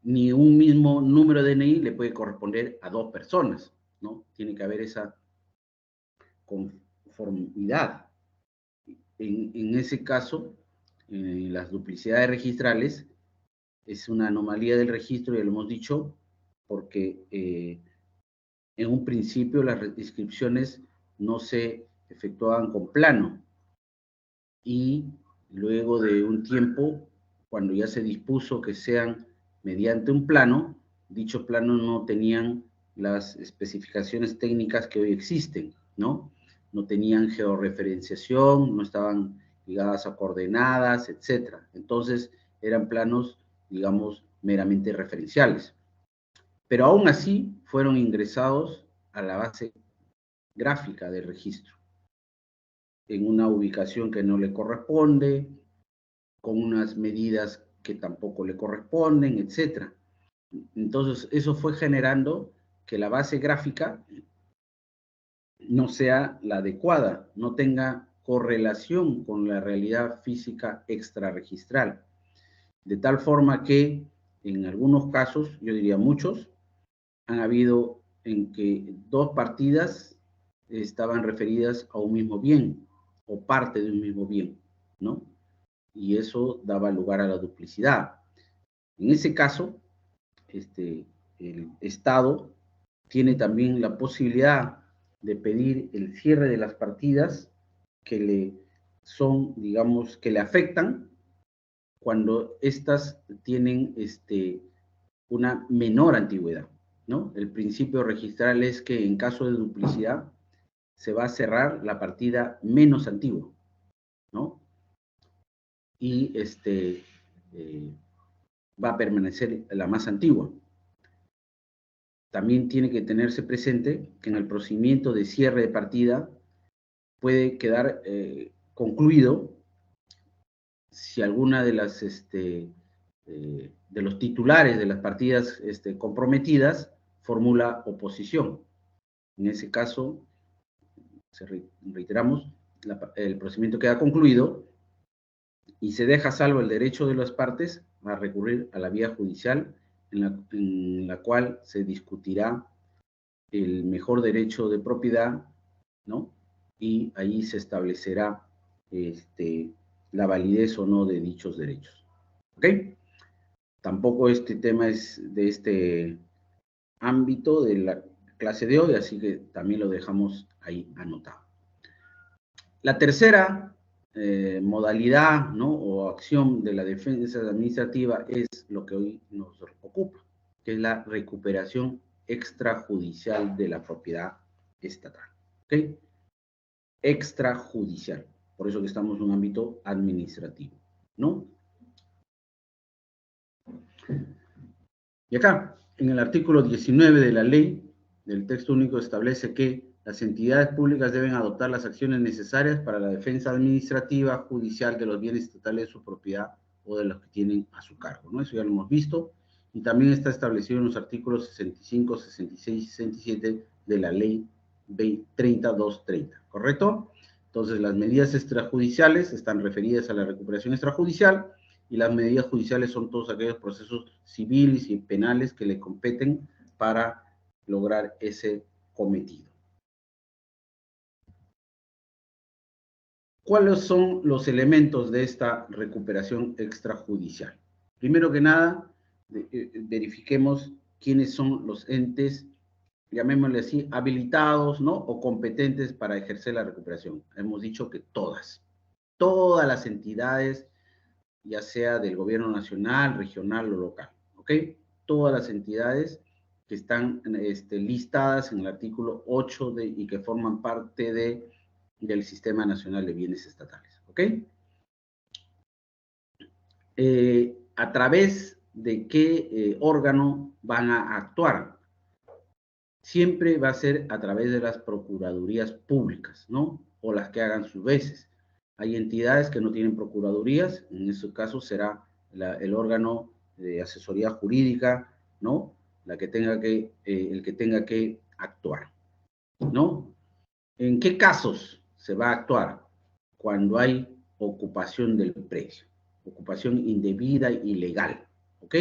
Speaker 1: Ni un mismo número de DNI le puede corresponder a dos personas, ¿no? Tiene que haber esa conformidad. En ese caso, las duplicidades registrales es una anomalía del registro, ya lo hemos dicho, porque en un principio las inscripciones no se efectuaban con plano, y luego de un tiempo, cuando ya se dispuso que sean mediante un plano, dichos planos no tenían las especificaciones técnicas que hoy existen, ¿no? No tenían georreferenciación, no estaban ligadas a coordenadas, etc. Entonces, eran planos, digamos, meramente referenciales. Pero aún así, fueron ingresados a la base gráfica del registro, en una ubicación que no le corresponde, con unas medidas que tampoco le corresponden, etc. Entonces, eso fue generando que la base gráfica no sea la adecuada, no tenga correlación con la realidad física extrarregistral. De tal forma que, en algunos casos, yo diría muchos, han habido en que dos partidas estaban referidas a un mismo bien, o parte de un mismo bien, ¿no? Y eso daba lugar a la duplicidad. En ese caso, el Estado tiene también la posibilidad de pedir el cierre de las partidas que le son, digamos, que le afectan cuando éstas tienen una menor antigüedad, ¿no? El principio registral es que en caso de duplicidad se va a cerrar la partida menos antigua, ¿no? Y va a permanecer la más antigua. También tiene que tenerse presente que en el procedimiento de cierre de partida puede quedar concluido si alguna de las de los titulares de las partidas comprometidas formula oposición. En ese caso, reiteramos, el procedimiento queda concluido y se deja salvo el derecho de las partes a recurrir a la vía judicial en la cual se discutirá el mejor derecho de propiedad, ¿no? Y ahí se establecerá la validez o no de dichos derechos. ¿Ok? Tampoco este tema es de este ámbito de la clase de hoy, así que también lo dejamos ahí anotado. La tercera modalidad, ¿no? O acción de la defensa administrativa es lo que hoy nos ocupa, que es la recuperación extrajudicial de la propiedad estatal. ¿Ok? Extrajudicial. Por eso que estamos en un ámbito administrativo, ¿no? Y acá, en el artículo 19 de la ley, del texto único establece que las entidades públicas deben adoptar las acciones necesarias para la defensa administrativa, judicial de los bienes estatales de su propiedad o de los que tienen a su cargo, ¿no? Eso ya lo hemos visto. Y también está establecido en los artículos 65, 66 y 67 de la ley 30230, ¿correcto? Entonces, las medidas extrajudiciales están referidas a la recuperación extrajudicial y las medidas judiciales son todos aquellos procesos civiles y penales que le competen para lograr ese cometido. ¿Cuáles son los elementos de esta recuperación extrajudicial? Primero que nada, verifiquemos quiénes son los entes, llamémosle así, habilitados, ¿no? O competentes para ejercer la recuperación. Hemos dicho que todas las entidades, ya sea del gobierno nacional, regional o local, ¿ok? Todas las entidades que están listadas en el artículo 8 y que forman parte del Sistema Nacional de Bienes Estatales, ¿ok? ¿A través de qué órgano van a actuar? Siempre va a ser a través de las procuradurías públicas, ¿no? O las que hagan sus veces. Hay entidades que no tienen procuradurías, en ese caso será el órgano de asesoría jurídica, ¿no? El que tenga que actuar, ¿no? ¿En qué casos se va a actuar? Cuando hay ocupación del predio, ocupación indebida y ilegal, ¿ok?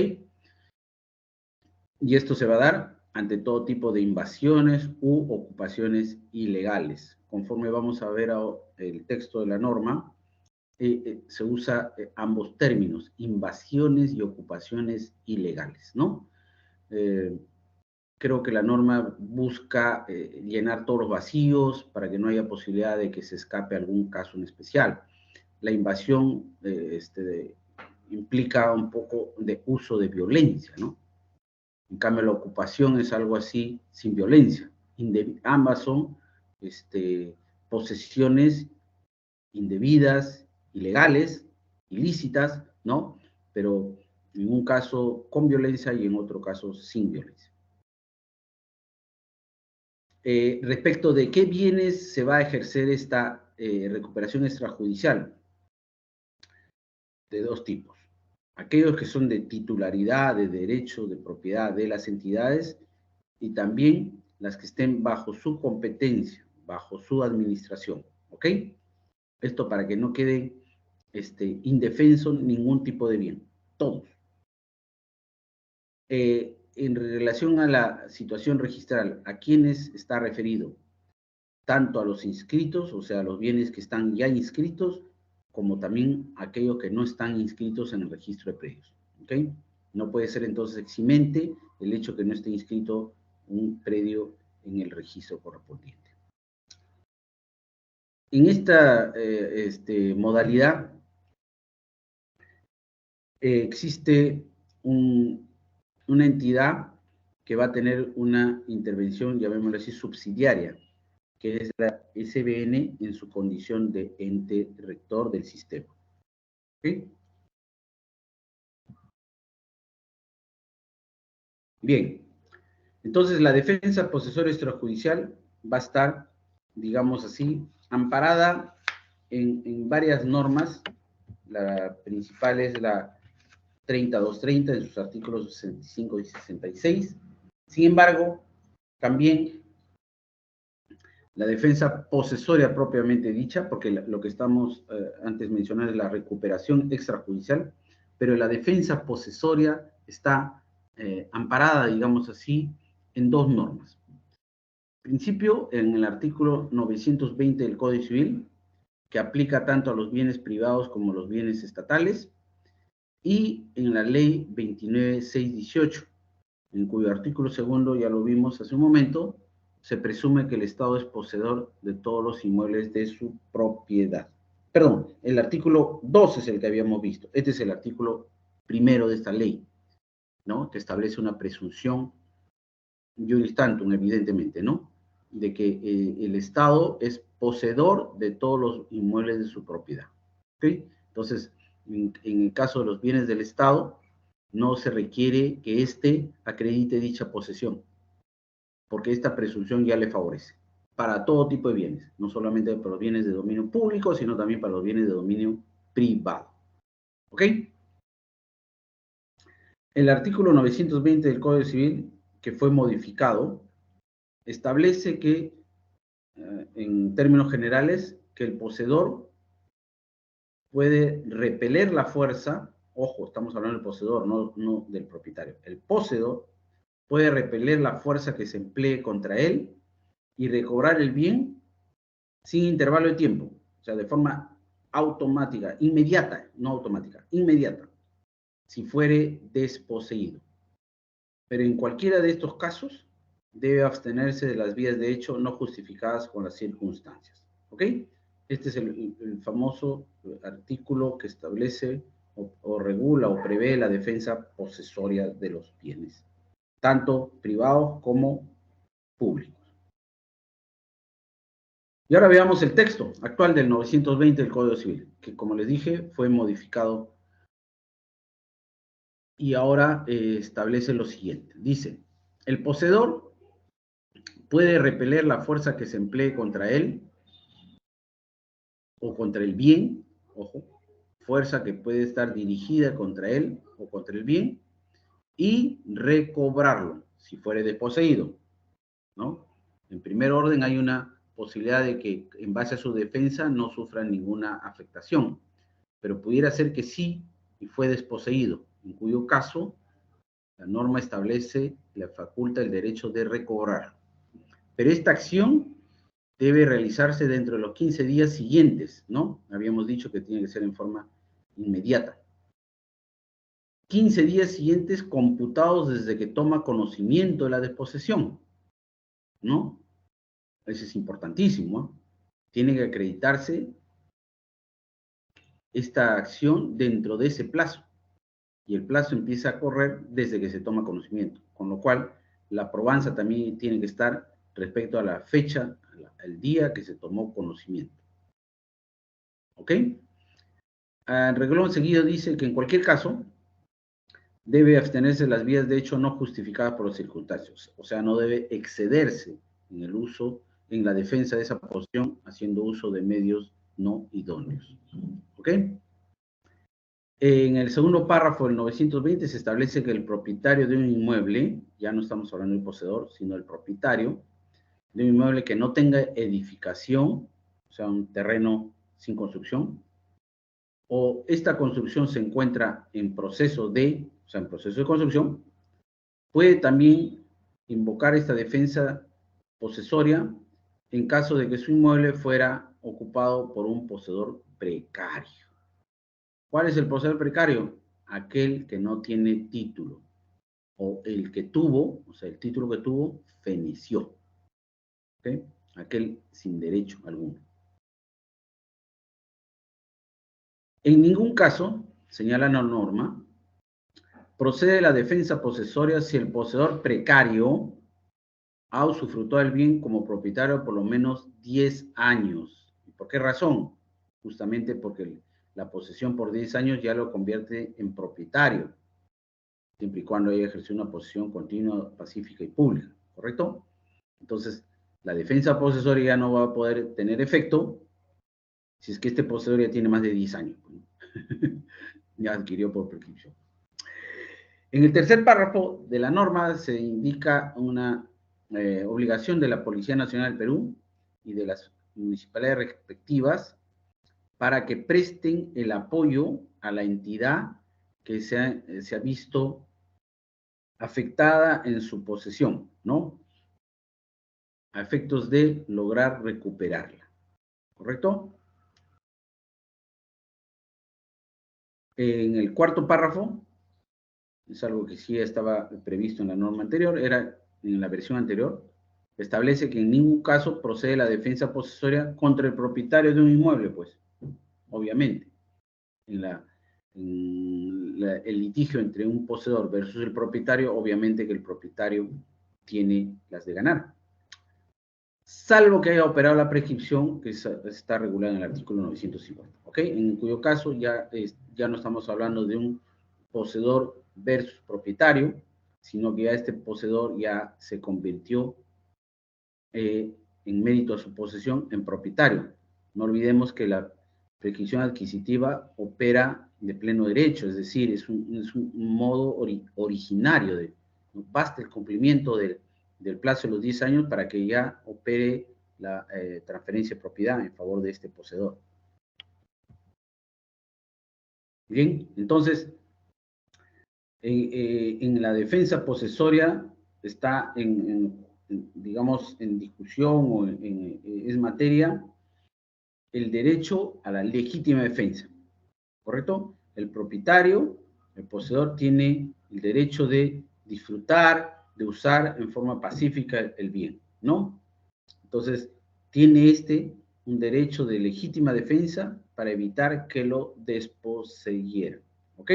Speaker 1: Y esto se va a dar ante todo tipo de invasiones u ocupaciones ilegales. Conforme vamos a ver el texto de la norma, se usa ambos términos, invasiones y ocupaciones ilegales, ¿no? Creo que la norma busca llenar todos los vacíos para que no haya posibilidad de que se escape algún caso en especial. La invasión implica un poco de uso de violencia, ¿no? En cambio, la ocupación es algo así sin violencia. Ambas son posesiones indebidas, ilegales, ilícitas, ¿no? Pero en un caso con violencia y en otro caso sin violencia. Respecto de qué bienes se va a ejercer esta recuperación extrajudicial, de dos tipos. Aquellos que son de titularidad, de derecho, de propiedad de las entidades y también las que estén bajo su competencia, bajo su administración, ¿ok? Esto para que no quede indefenso ningún tipo de bien, todos. En relación a la situación registral, ¿a quiénes está referido? Tanto a los inscritos, o sea, a los bienes que están ya inscritos, como también a aquellos que no están inscritos en el registro de predios, ¿ok? No puede ser entonces eximente el hecho que no esté inscrito un predio en el registro correspondiente. En esta modalidad existe una entidad que va a tener una intervención, llamémoslo así, subsidiaria, que es la SBN en su condición de ente rector del sistema. ¿Okay? Bien, entonces la defensa posesoria extrajudicial va a estar, digamos así, amparada en varias normas. La principal es la 30, 230 en sus artículos 65 y 66. Sin embargo, también la defensa posesoria propiamente dicha, porque lo que estamos antes mencionando es la recuperación extrajudicial, pero la defensa posesoria está amparada, digamos así, en dos normas. Principio, en el artículo 920 del Código Civil, que aplica tanto a los bienes privados como a los bienes estatales, y en la ley 29618, en cuyo artículo segundo, ya lo vimos hace un momento, se presume que el Estado es poseedor de todos los inmuebles de su propiedad. Perdón, el artículo 2 es el que habíamos visto. Este es el artículo primero de esta ley, ¿no? Que establece una presunción juris tantum, evidentemente, ¿no? De que el Estado es poseedor de todos los inmuebles de su propiedad. ¿Ok? Entonces, en el caso de los bienes del Estado, no se requiere que éste acredite dicha posesión, porque esta presunción ya le favorece para todo tipo de bienes, no solamente para los bienes de dominio público, sino también para los bienes de dominio privado. ¿Ok? El artículo 920 del Código Civil, que fue modificado, establece que, en términos generales, que el poseedor puede repeler la fuerza, ojo, estamos hablando del poseedor, no del propietario. El poseedor puede repeler la fuerza que se emplee contra él y recobrar el bien sin intervalo de tiempo, o sea, de forma automática, inmediata, no automática, inmediata, si fuere desposeído. Pero en cualquiera de estos casos, debe abstenerse de las vías de hecho no justificadas con las circunstancias. ¿Ok? Este es el famoso artículo que establece o regula o prevé la defensa posesoria de los bienes, tanto privados como públicos. Y ahora veamos el texto actual del 920 del Código Civil, que como les dije, fue modificado y ahora establece lo siguiente. Dice, el poseedor puede repeler la fuerza que se emplee contra él o contra el bien, ojo, fuerza que puede estar dirigida contra él o contra el bien, y recobrarlo, si fuere desposeído, ¿no? En primer orden hay una posibilidad de que en base a su defensa no sufra ninguna afectación, pero pudiera ser que sí y fue desposeído, en cuyo caso la norma establece, le faculta el derecho de recobrar. Pero esta acción debe realizarse dentro de los 15 días siguientes, ¿no? Habíamos dicho que tiene que ser en forma inmediata. 15 días siguientes computados desde que toma conocimiento de la desposesión, ¿no? Eso es importantísimo, ¿eh? Tiene que acreditarse esta acción dentro de ese plazo. Y el plazo empieza a correr desde que se toma conocimiento. Con lo cual, la probanza también tiene que estar respecto a la fecha, al día que se tomó conocimiento. ¿Ok? El renglón seguido dice que en cualquier caso debe abstenerse de las vías de hecho no justificadas por las circunstancias. O sea, no debe excederse en el uso, en la defensa de esa posición, haciendo uso de medios no idóneos. ¿Ok? En el segundo párrafo del 920 se establece que el propietario de un inmueble, ya no estamos hablando del poseedor, sino el propietario de un inmueble que no tenga edificación, o sea, un terreno sin construcción, o esta construcción se encuentra en proceso de, o sea, en proceso de construcción, puede también invocar esta defensa posesoria en caso de que su inmueble fuera ocupado por un poseedor precario. ¿Cuál es el poseedor precario? Aquel que no tiene título, o el que tuvo, o sea, el título que tuvo, feneció. ¿Ok? Aquel sin derecho alguno. En ningún caso, señala la norma, procede la defensa posesoria si el poseedor precario ha usufructuado el bien como propietario por lo menos 10 años. ¿Por qué razón? Justamente porque la posesión por 10 años ya lo convierte en propietario, siempre y cuando haya ejercido una posesión continua, pacífica y pública, ¿correcto? Entonces, la defensa posesoria ya no va a poder tener efecto si es que este poseedor ya tiene más de 10 años. Ya adquirió por prescripción. En el tercer párrafo de la norma se indica una obligación de la Policía Nacional del Perú y de las municipalidades respectivas para que presten el apoyo a la entidad que se ha visto afectada en su posesión, ¿no? A efectos de lograr recuperarla, ¿correcto? En el cuarto párrafo, es algo que sí estaba previsto en la norma anterior, era en la versión anterior, establece que en ningún caso procede la defensa posesoria contra el propietario de un inmueble, pues, obviamente. El litigio entre un poseedor versus el propietario, obviamente que el propietario tiene las de ganar. Salvo que haya operado la prescripción que está regulada en el artículo 950, ¿ok? En cuyo caso ya no estamos hablando de un poseedor versus propietario, sino que ya este poseedor ya se convirtió en mérito a su posesión en propietario. No olvidemos que la prescripción adquisitiva opera de pleno derecho, es decir, es un modo originario de, basta el cumplimiento del plazo de los 10 años para que ya opere la transferencia de propiedad en favor de este poseedor. Bien, entonces, en la defensa posesoria está digamos, en discusión o es materia el derecho a la legítima defensa, ¿correcto? El propietario, el poseedor, tiene el derecho de disfrutar, de usar en forma pacífica el bien, ¿no? Entonces, tiene un derecho de legítima defensa para evitar que lo desposeyeran, ¿ok?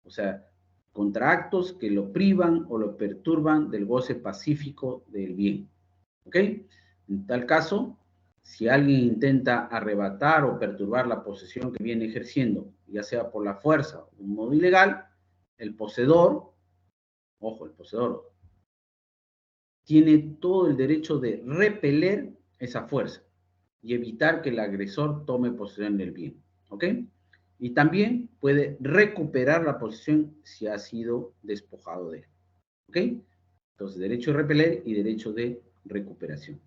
Speaker 1: O sea, contra actos que lo privan o lo perturban del goce pacífico del bien, ¿ok? En tal caso, si alguien intenta arrebatar o perturbar la posesión que viene ejerciendo, ya sea por la fuerza o de un modo ilegal, el poseedor, ojo, el poseedor, tiene todo el derecho de repeler esa fuerza y evitar que el agresor tome posesión del bien, ¿ok? Y también puede recuperar la posesión si ha sido despojado de él, ¿ok? Entonces, derecho de repeler y derecho de recuperación.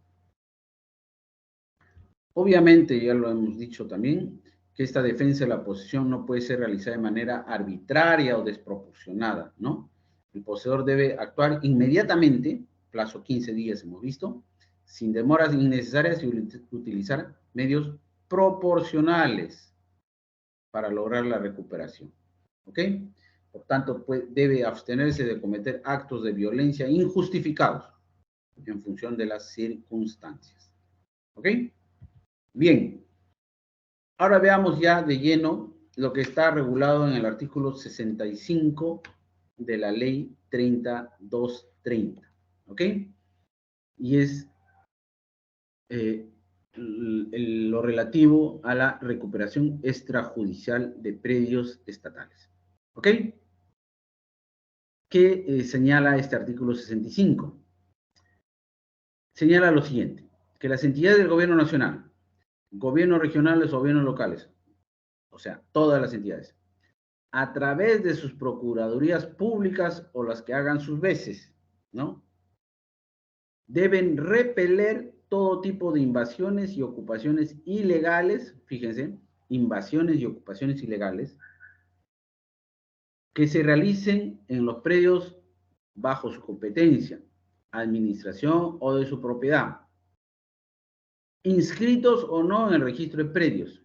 Speaker 1: Obviamente, ya lo hemos dicho también, que esta defensa de la posesión no puede ser realizada de manera arbitraria o desproporcionada, ¿no? El poseedor debe actuar inmediatamente, plazo 15 días hemos visto, sin demoras innecesarias y utilizar medios proporcionales para lograr la recuperación, ¿ok? Por tanto, debe abstenerse de cometer actos de violencia injustificados en función de las circunstancias, ¿ok? Bien, ahora veamos ya de lleno lo que está regulado en el artículo 65 de la ley 3230, ¿ok? Y es lo relativo a la recuperación extrajudicial de predios estatales, ¿ok? ¿Qué señala este artículo 65? Señala lo siguiente, que las entidades del gobierno nacional, gobiernos regionales o gobiernos locales, o sea, todas las entidades, a través de sus procuradurías públicas o las que hagan sus veces, ¿no? Deben repeler todo tipo de invasiones y ocupaciones ilegales, fíjense, invasiones y ocupaciones ilegales, que se realicen en los predios bajo su competencia, administración o de su propiedad, inscritos o no en el registro de predios,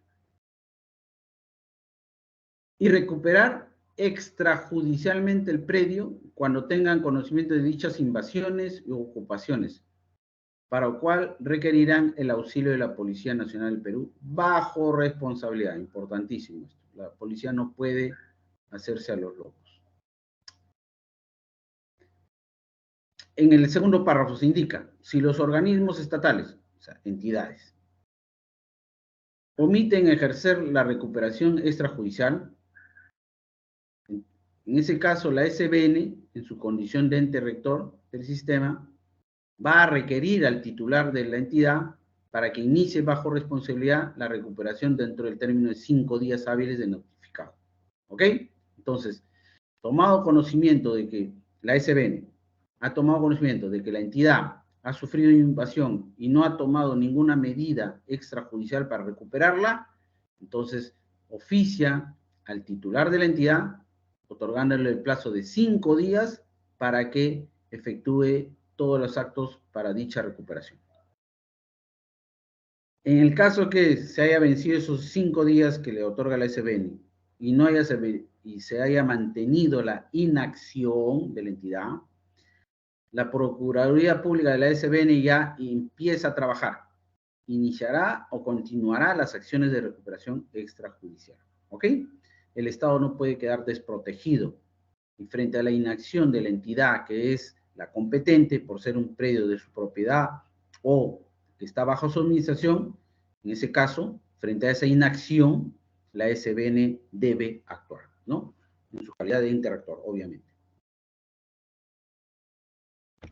Speaker 1: y recuperar extrajudicialmente el predio cuando tengan conocimiento de dichas invasiones y ocupaciones, para lo cual requerirán el auxilio de la Policía Nacional del Perú bajo responsabilidad. Importantísimo esto. La policía no puede hacerse a los locos. En el segundo párrafo se indica, si los organismos estatales, o sea, entidades, omiten ejercer la recuperación extrajudicial, en ese caso la SBN, en su condición de ente rector del sistema, va a requerir al titular de la entidad para que inicie bajo responsabilidad la recuperación dentro del término de 5 días hábiles de notificado. ¿Ok? Entonces, tomado conocimiento de que la SBN ha tomado conocimiento de que la entidad ha sufrido invasión y no ha tomado ninguna medida extrajudicial para recuperarla, entonces oficia al titular de la entidad, otorgándole el plazo de 5 días para que efectúe todos los actos para dicha recuperación. En el caso que se haya vencido esos 5 días que le otorga la SBN y se haya mantenido la inacción de la entidad, la Procuraduría Pública de la SBN ya empieza a trabajar. Iniciará o continuará las acciones de recuperación extrajudicial. ¿Ok? El Estado no puede quedar desprotegido. Y frente a la inacción de la entidad que es la competente por ser un predio de su propiedad o que está bajo su administración, en ese caso, frente a esa inacción, la SBN debe actuar, ¿no? En su calidad de interactor, obviamente.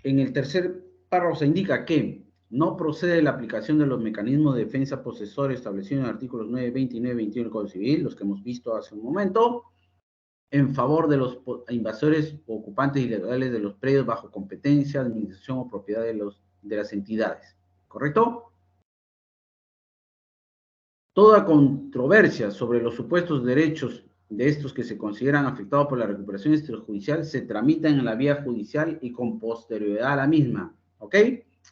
Speaker 1: En el tercer párrafo se indica que no procede la aplicación de los mecanismos de defensa posesor establecidos en los artículos 9, 20 y 9, 21 del Código Civil, los que hemos visto hace un momento, en favor de los invasores o ocupantes ilegales de los predios bajo competencia, administración o propiedad de las entidades. ¿Correcto? Toda controversia sobre los supuestos derechos de estos que se consideran afectados por la recuperación extrajudicial se tramita en la vía judicial y con posterioridad a la misma. ¿Ok?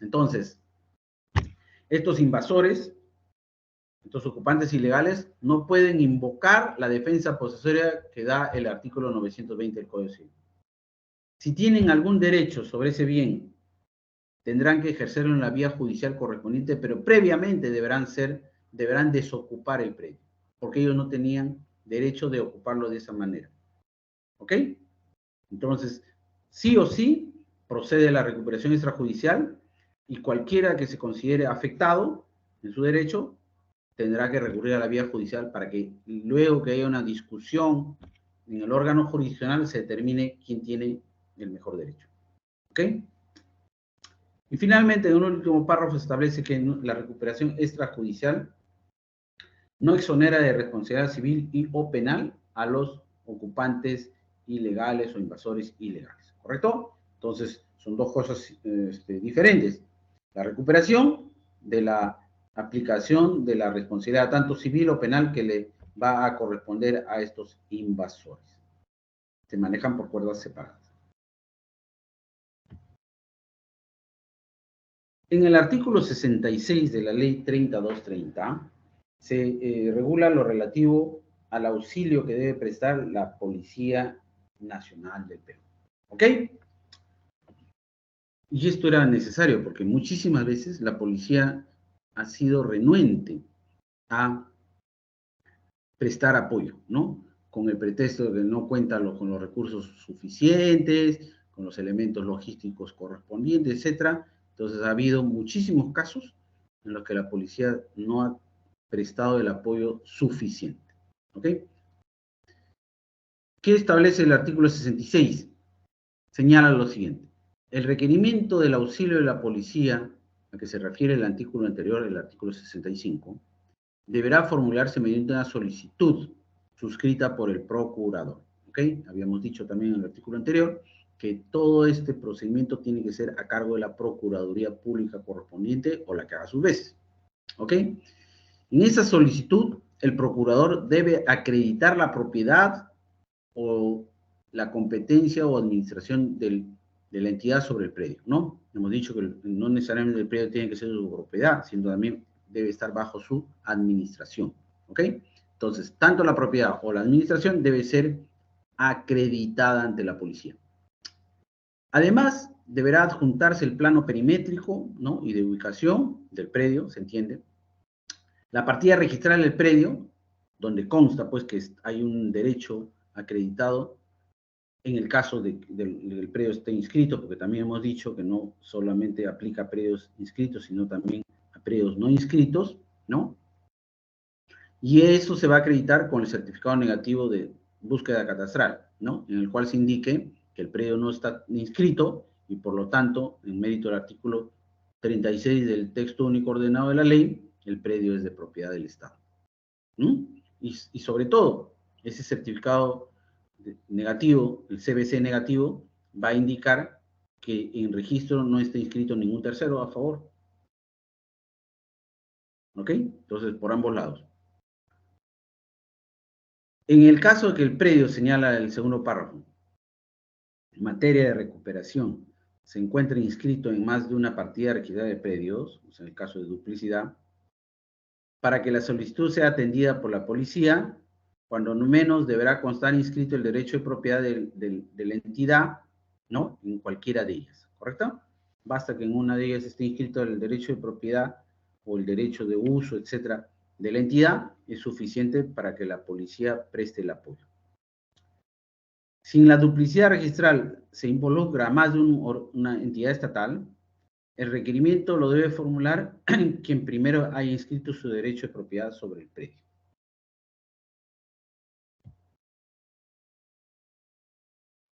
Speaker 1: Entonces, estos invasores, estos ocupantes ilegales, no pueden invocar la defensa posesoria que da el artículo 920 del Código Civil. Si tienen algún derecho sobre ese bien, tendrán que ejercerlo en la vía judicial correspondiente, pero previamente deberán desocupar el predio, porque ellos no tenían derecho de ocuparlo de esa manera. ¿Ok? Entonces, sí o sí, procede la recuperación extrajudicial y cualquiera que se considere afectado en su derecho tendrá que recurrir a la vía judicial para que luego que haya una discusión en el órgano jurisdiccional se determine quién tiene el mejor derecho. ¿Ok? Y finalmente, en un último párrafo se establece que la recuperación extrajudicial no exonera de responsabilidad civil y o penal a los ocupantes ilegales o invasores ilegales. ¿Correcto? Entonces, son dos cosas diferentes. La recuperación de la aplicación de la responsabilidad tanto civil o penal que le va a corresponder a estos invasores. Se manejan por cuerdas separadas. En el artículo 66 de la ley 3230 se regula lo relativo al auxilio que debe prestar la Policía Nacional del Perú. ¿Ok? Y esto era necesario porque muchísimas veces la policía ha sido renuente a prestar apoyo, ¿no? Con el pretexto de que no cuenta con los recursos suficientes, con los elementos logísticos correspondientes, etc. Entonces ha habido muchísimos casos en los que la policía no ha prestado el apoyo suficiente. ¿Ok? ¿Qué establece el artículo 66? Señala lo siguiente. El requerimiento del auxilio de la policía, a que se refiere el artículo anterior, el artículo 65, deberá formularse mediante una solicitud suscrita por el procurador. ¿Ok? Habíamos dicho también en el artículo anterior que todo este procedimiento tiene que ser a cargo de la Procuraduría Pública correspondiente o la que haga sus veces. ¿Ok? En esa solicitud, el procurador debe acreditar la propiedad o la competencia o administración de la entidad sobre el predio, ¿no? Hemos dicho que no necesariamente el predio tiene que ser su propiedad, sino también debe estar bajo su administración, ¿ok? Entonces, tanto la propiedad o la administración debe ser acreditada ante la policía. Además, deberá adjuntarse el plano perimétrico, ¿no? Y de ubicación del predio, ¿se entiende? La partida registral del predio, donde consta, pues, que hay un derecho acreditado en el caso de que el predio esté inscrito, porque también hemos dicho que no solamente aplica a predios inscritos, sino también a predios no inscritos, ¿no? Y eso se va a acreditar con el certificado negativo de búsqueda catastral, ¿no? En el cual se indique que el predio no está inscrito y por lo tanto, en mérito del artículo 36 del texto único ordenado de la ley, el predio es de propiedad del Estado. Y sobre todo, ese certificado negativo, el CBC negativo, va a indicar que en registro no está inscrito ningún tercero a favor. ¿Ok? Entonces, por ambos lados. En el caso de que el predio, señala el segundo párrafo, en materia de recuperación, se encuentre inscrito en más de una partida registrada de predios, o sea, en el caso de duplicidad, para que la solicitud sea atendida por la policía, cuando no menos deberá constar inscrito el derecho de propiedad de la entidad, ¿no? En cualquiera de ellas, ¿correcto? Basta que en una de ellas esté inscrito el derecho de propiedad o el derecho de uso, etcétera, de la entidad, es suficiente para que la policía preste el apoyo. Si en la duplicidad registral se involucra a más de una entidad estatal, el requerimiento lo debe formular quien primero haya inscrito su derecho de propiedad sobre el predio.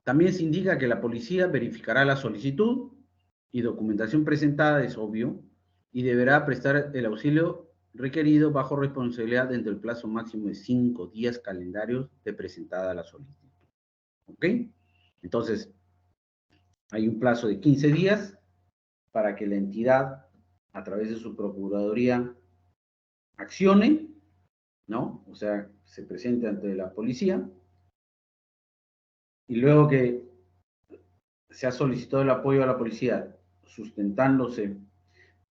Speaker 1: También se indica que la policía verificará la solicitud y documentación presentada, es obvio, y deberá prestar el auxilio requerido bajo responsabilidad dentro del plazo máximo de 5 días calendarios de presentada la solicitud. ¿Ok? Entonces, hay un plazo de 15 días para que la entidad, a través de su procuraduría, accione, ¿no? O sea, se presente ante la policía, y luego que se ha solicitado el apoyo a la policía, sustentándose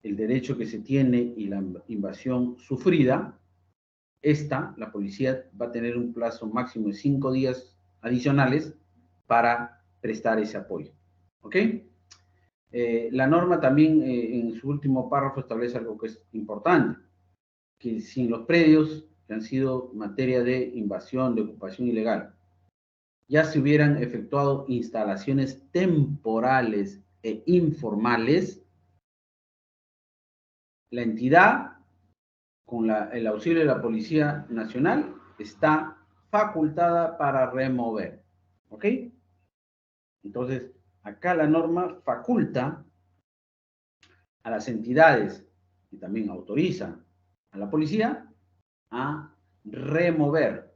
Speaker 1: el derecho que se tiene y la invasión sufrida, la policía va a tener un plazo máximo de 5 días adicionales para prestar ese apoyo. ¿Ok? La norma también en su último párrafo establece algo que es importante, que si en los predios que han sido materia de invasión, de ocupación ilegal, ya se hubieran efectuado instalaciones temporales e informales, la entidad, con el auxilio de la Policía Nacional, está facultada para remover. ¿Ok? Entonces, acá la norma faculta a las entidades y también autoriza a la policía a remover.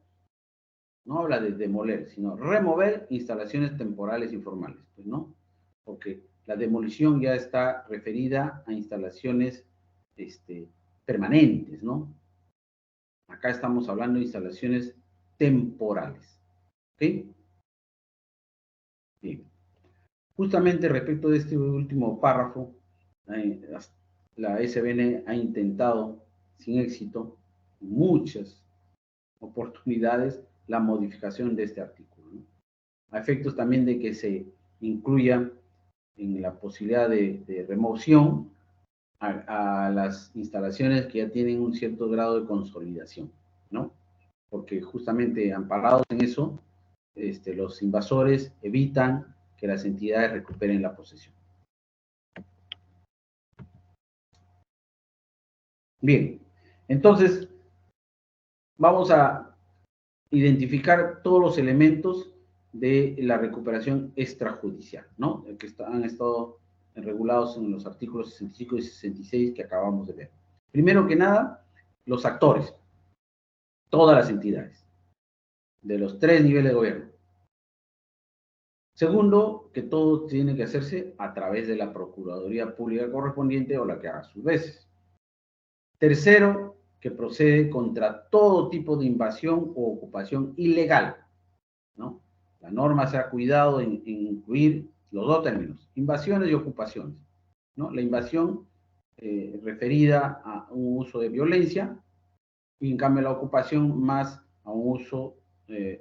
Speaker 1: No habla de demoler, sino remover instalaciones temporales informales, pues no, porque la demolición ya está referida a instalaciones permanentes, ¿no? Acá estamos hablando de instalaciones temporales, ¿ok? Bien. Justamente respecto de este último párrafo, la SBN ha intentado, sin éxito, muchas oportunidades, la modificación de este artículo, ¿no? A efectos también de que se incluya en la posibilidad de remoción a las instalaciones que ya tienen un cierto grado de consolidación, ¿no? Porque justamente amparados en eso, los invasores evitan que las entidades recuperen la posesión. Bien, entonces vamos a identificar todos los elementos de la recuperación extrajudicial, ¿no? Que han estado regulados en los artículos 65 y 66 que acabamos de ver. Primero que nada, los actores, todas las entidades, de los 3 niveles de gobierno. Segundo, que todo tiene que hacerse a través de la Procuraduría Pública correspondiente o la que haga sus veces. Tercero, que procede contra todo tipo de invasión o ocupación ilegal, ¿no? La norma se ha cuidado en incluir los dos términos, invasiones y ocupaciones, ¿no? La invasión referida a un uso de violencia y en cambio la ocupación más a un uso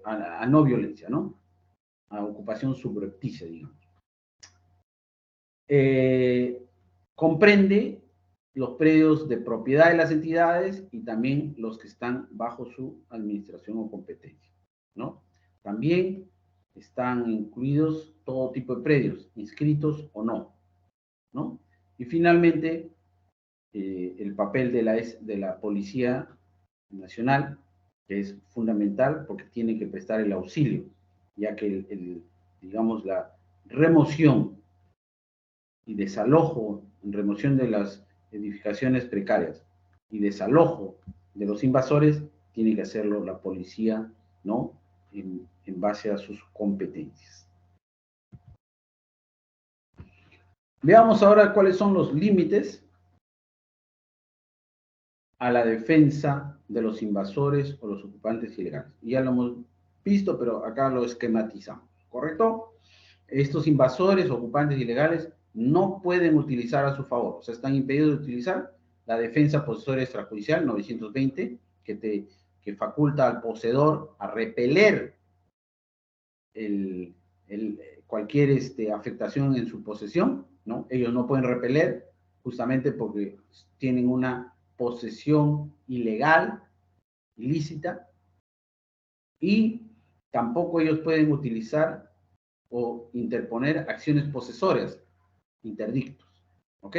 Speaker 1: a no violencia, ¿no? A ocupación subrepticia, digamos. Comprende los predios de propiedad de las entidades y también los que están bajo su administración o competencia, ¿no? También están incluidos todo tipo de predios, inscritos o no, ¿no? Y finalmente, el papel de la Policía Nacional, que es fundamental porque tiene que prestar el auxilio, ya que digamos, la remoción y desalojo, remoción de las edificaciones precarias y desalojo de los invasores, tiene que hacerlo la policía, ¿no? en base a sus competencias. Veamos ahora cuáles son los límites a la defensa de los invasores o los ocupantes ilegales. Ya lo hemos visto, pero acá lo esquematizamos, ¿correcto? Estos invasores o ocupantes ilegales no pueden utilizar a su favor, o sea, están impedidos de utilizar la defensa posesoria extrajudicial 920, que faculta al poseedor a repeler cualquier afectación en su posesión, ¿no? Ellos no pueden repeler justamente porque tienen una posesión ilegal, ilícita, y tampoco ellos pueden utilizar o interponer acciones posesorias, interdictos, ¿ok?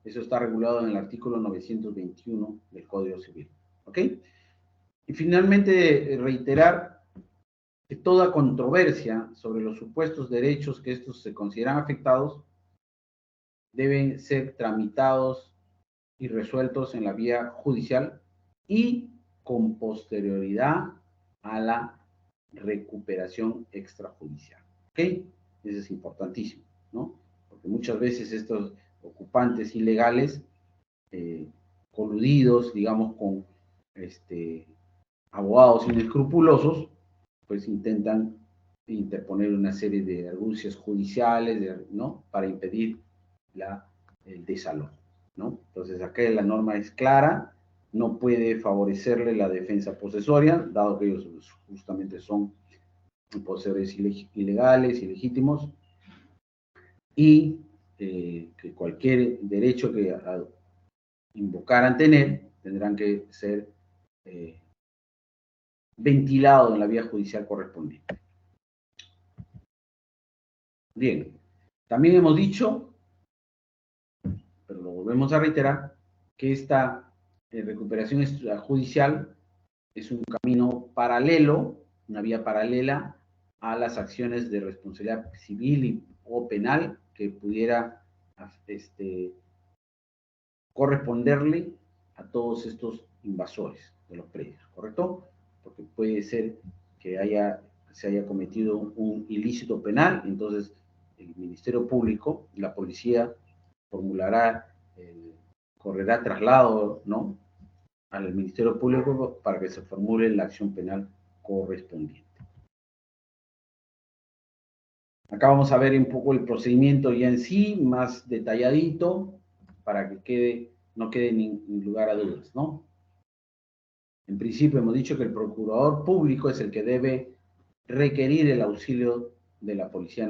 Speaker 1: Eso está regulado en el artículo 921 del Código Civil, ¿ok? Y finalmente, reiterar que toda controversia sobre los supuestos derechos que estos se consideran afectados deben ser tramitados y resueltos en la vía judicial y con posterioridad a la recuperación extrajudicial, ¿ok? Eso es importantísimo, ¿no? Porque muchas veces estos ocupantes ilegales, coludidos, digamos, con abogados inescrupulosos, pues intentan interponer una serie de argucias judiciales, ¿no? Para impedir el desalojo, ¿no? Entonces, acá la norma es clara, no puede favorecerle la defensa posesoria, dado que ellos justamente son poseedores ilegales, ilegítimos, y que cualquier derecho que invocaran tener tendrán que ser ventilado en la vía judicial correspondiente. Bien, también hemos dicho, pero lo volvemos a reiterar, que esta recuperación extrajudicial es un camino paralelo, una vía paralela a las acciones de responsabilidad civil o penal que pudiera corresponderle a todos estos invasores de los predios, ¿correcto? Porque puede ser que se haya cometido un ilícito penal, entonces el Ministerio Público, la policía, correrá traslado, ¿no?, al Ministerio Público para que se formule la acción penal correspondiente. Acá vamos a ver un poco el procedimiento ya en sí, más detalladito, para que no quede ni lugar a dudas, ¿no? En principio hemos dicho que el procurador público es el que debe requerir el auxilio de la Policía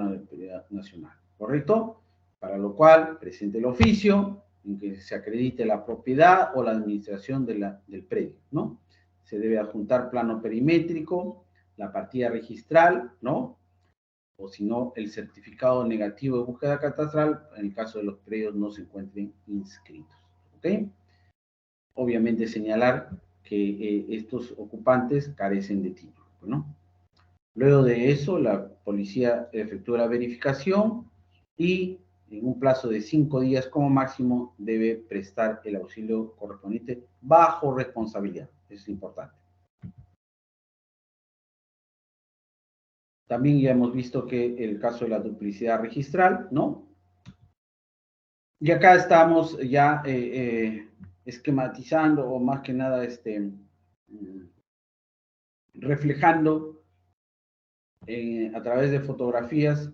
Speaker 1: Nacional, ¿correcto? Para lo cual presente el oficio en que se acredite la propiedad o la administración del predio, ¿no? Se debe adjuntar plano perimétrico, la partida registral, ¿no? O si no, el certificado negativo de búsqueda catastral en el caso de los predios no se encuentren inscritos, ¿ok? Obviamente señalar que estos ocupantes carecen de título, ¿no? Luego de eso, la policía efectúa la verificación y en un plazo de 5 días como máximo debe prestar el auxilio correspondiente bajo responsabilidad. Eso es importante. También ya hemos visto que el caso de la duplicidad registral, ¿no? Y acá estamos ya esquematizando o más que nada reflejando a través de fotografías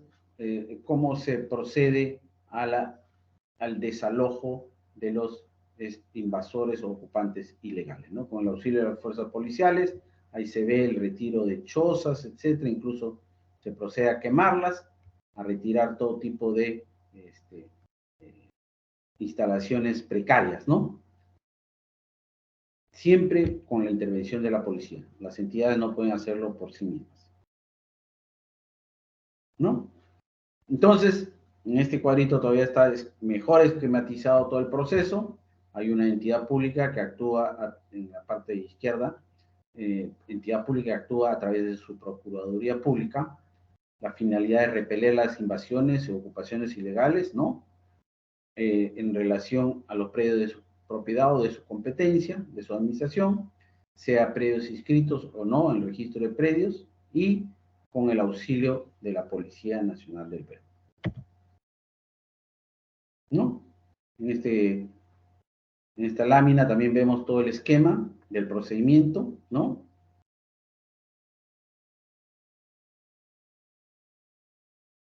Speaker 1: cómo se procede al desalojo de los invasores o ocupantes ilegales, ¿no? Con el auxilio de las fuerzas policiales, ahí se ve el retiro de chozas, etcétera, incluso se procede a quemarlas, a retirar todo tipo de instalaciones precarias, ¿no? Siempre con la intervención de la policía. Las entidades no pueden hacerlo por sí mismas, ¿no? Entonces, en este cuadrito todavía está mejor esquematizado todo el proceso. Hay una entidad pública que actúa en la parte izquierda, entidad pública que actúa a través de su Procuraduría Pública. La finalidad es repeler las invasiones o ocupaciones ilegales, ¿no? En relación a los predios de su propiedad o de su competencia, de su administración, sea predios inscritos o no en el registro de predios, y con el auxilio de la Policía Nacional del Perú. ¿No? En esta lámina también vemos todo el esquema del procedimiento, ¿no?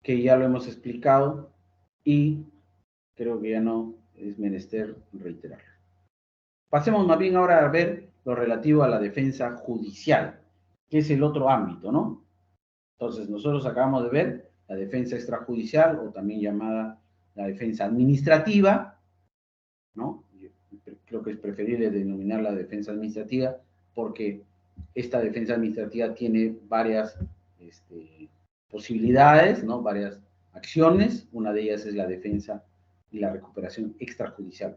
Speaker 1: Que ya lo hemos explicado y creo que ya no es menester reiterarlo. Pasemos más bien ahora a ver lo relativo a la defensa judicial, que es el otro ámbito, ¿no? Entonces, nosotros acabamos de ver la defensa extrajudicial, o también llamada la defensa administrativa, ¿no? Yo creo que es preferible denominar la defensa administrativa porque esta defensa administrativa tiene varias posibilidades, ¿no? Varias acciones. Una de ellas es la defensa y la recuperación extrajudicial.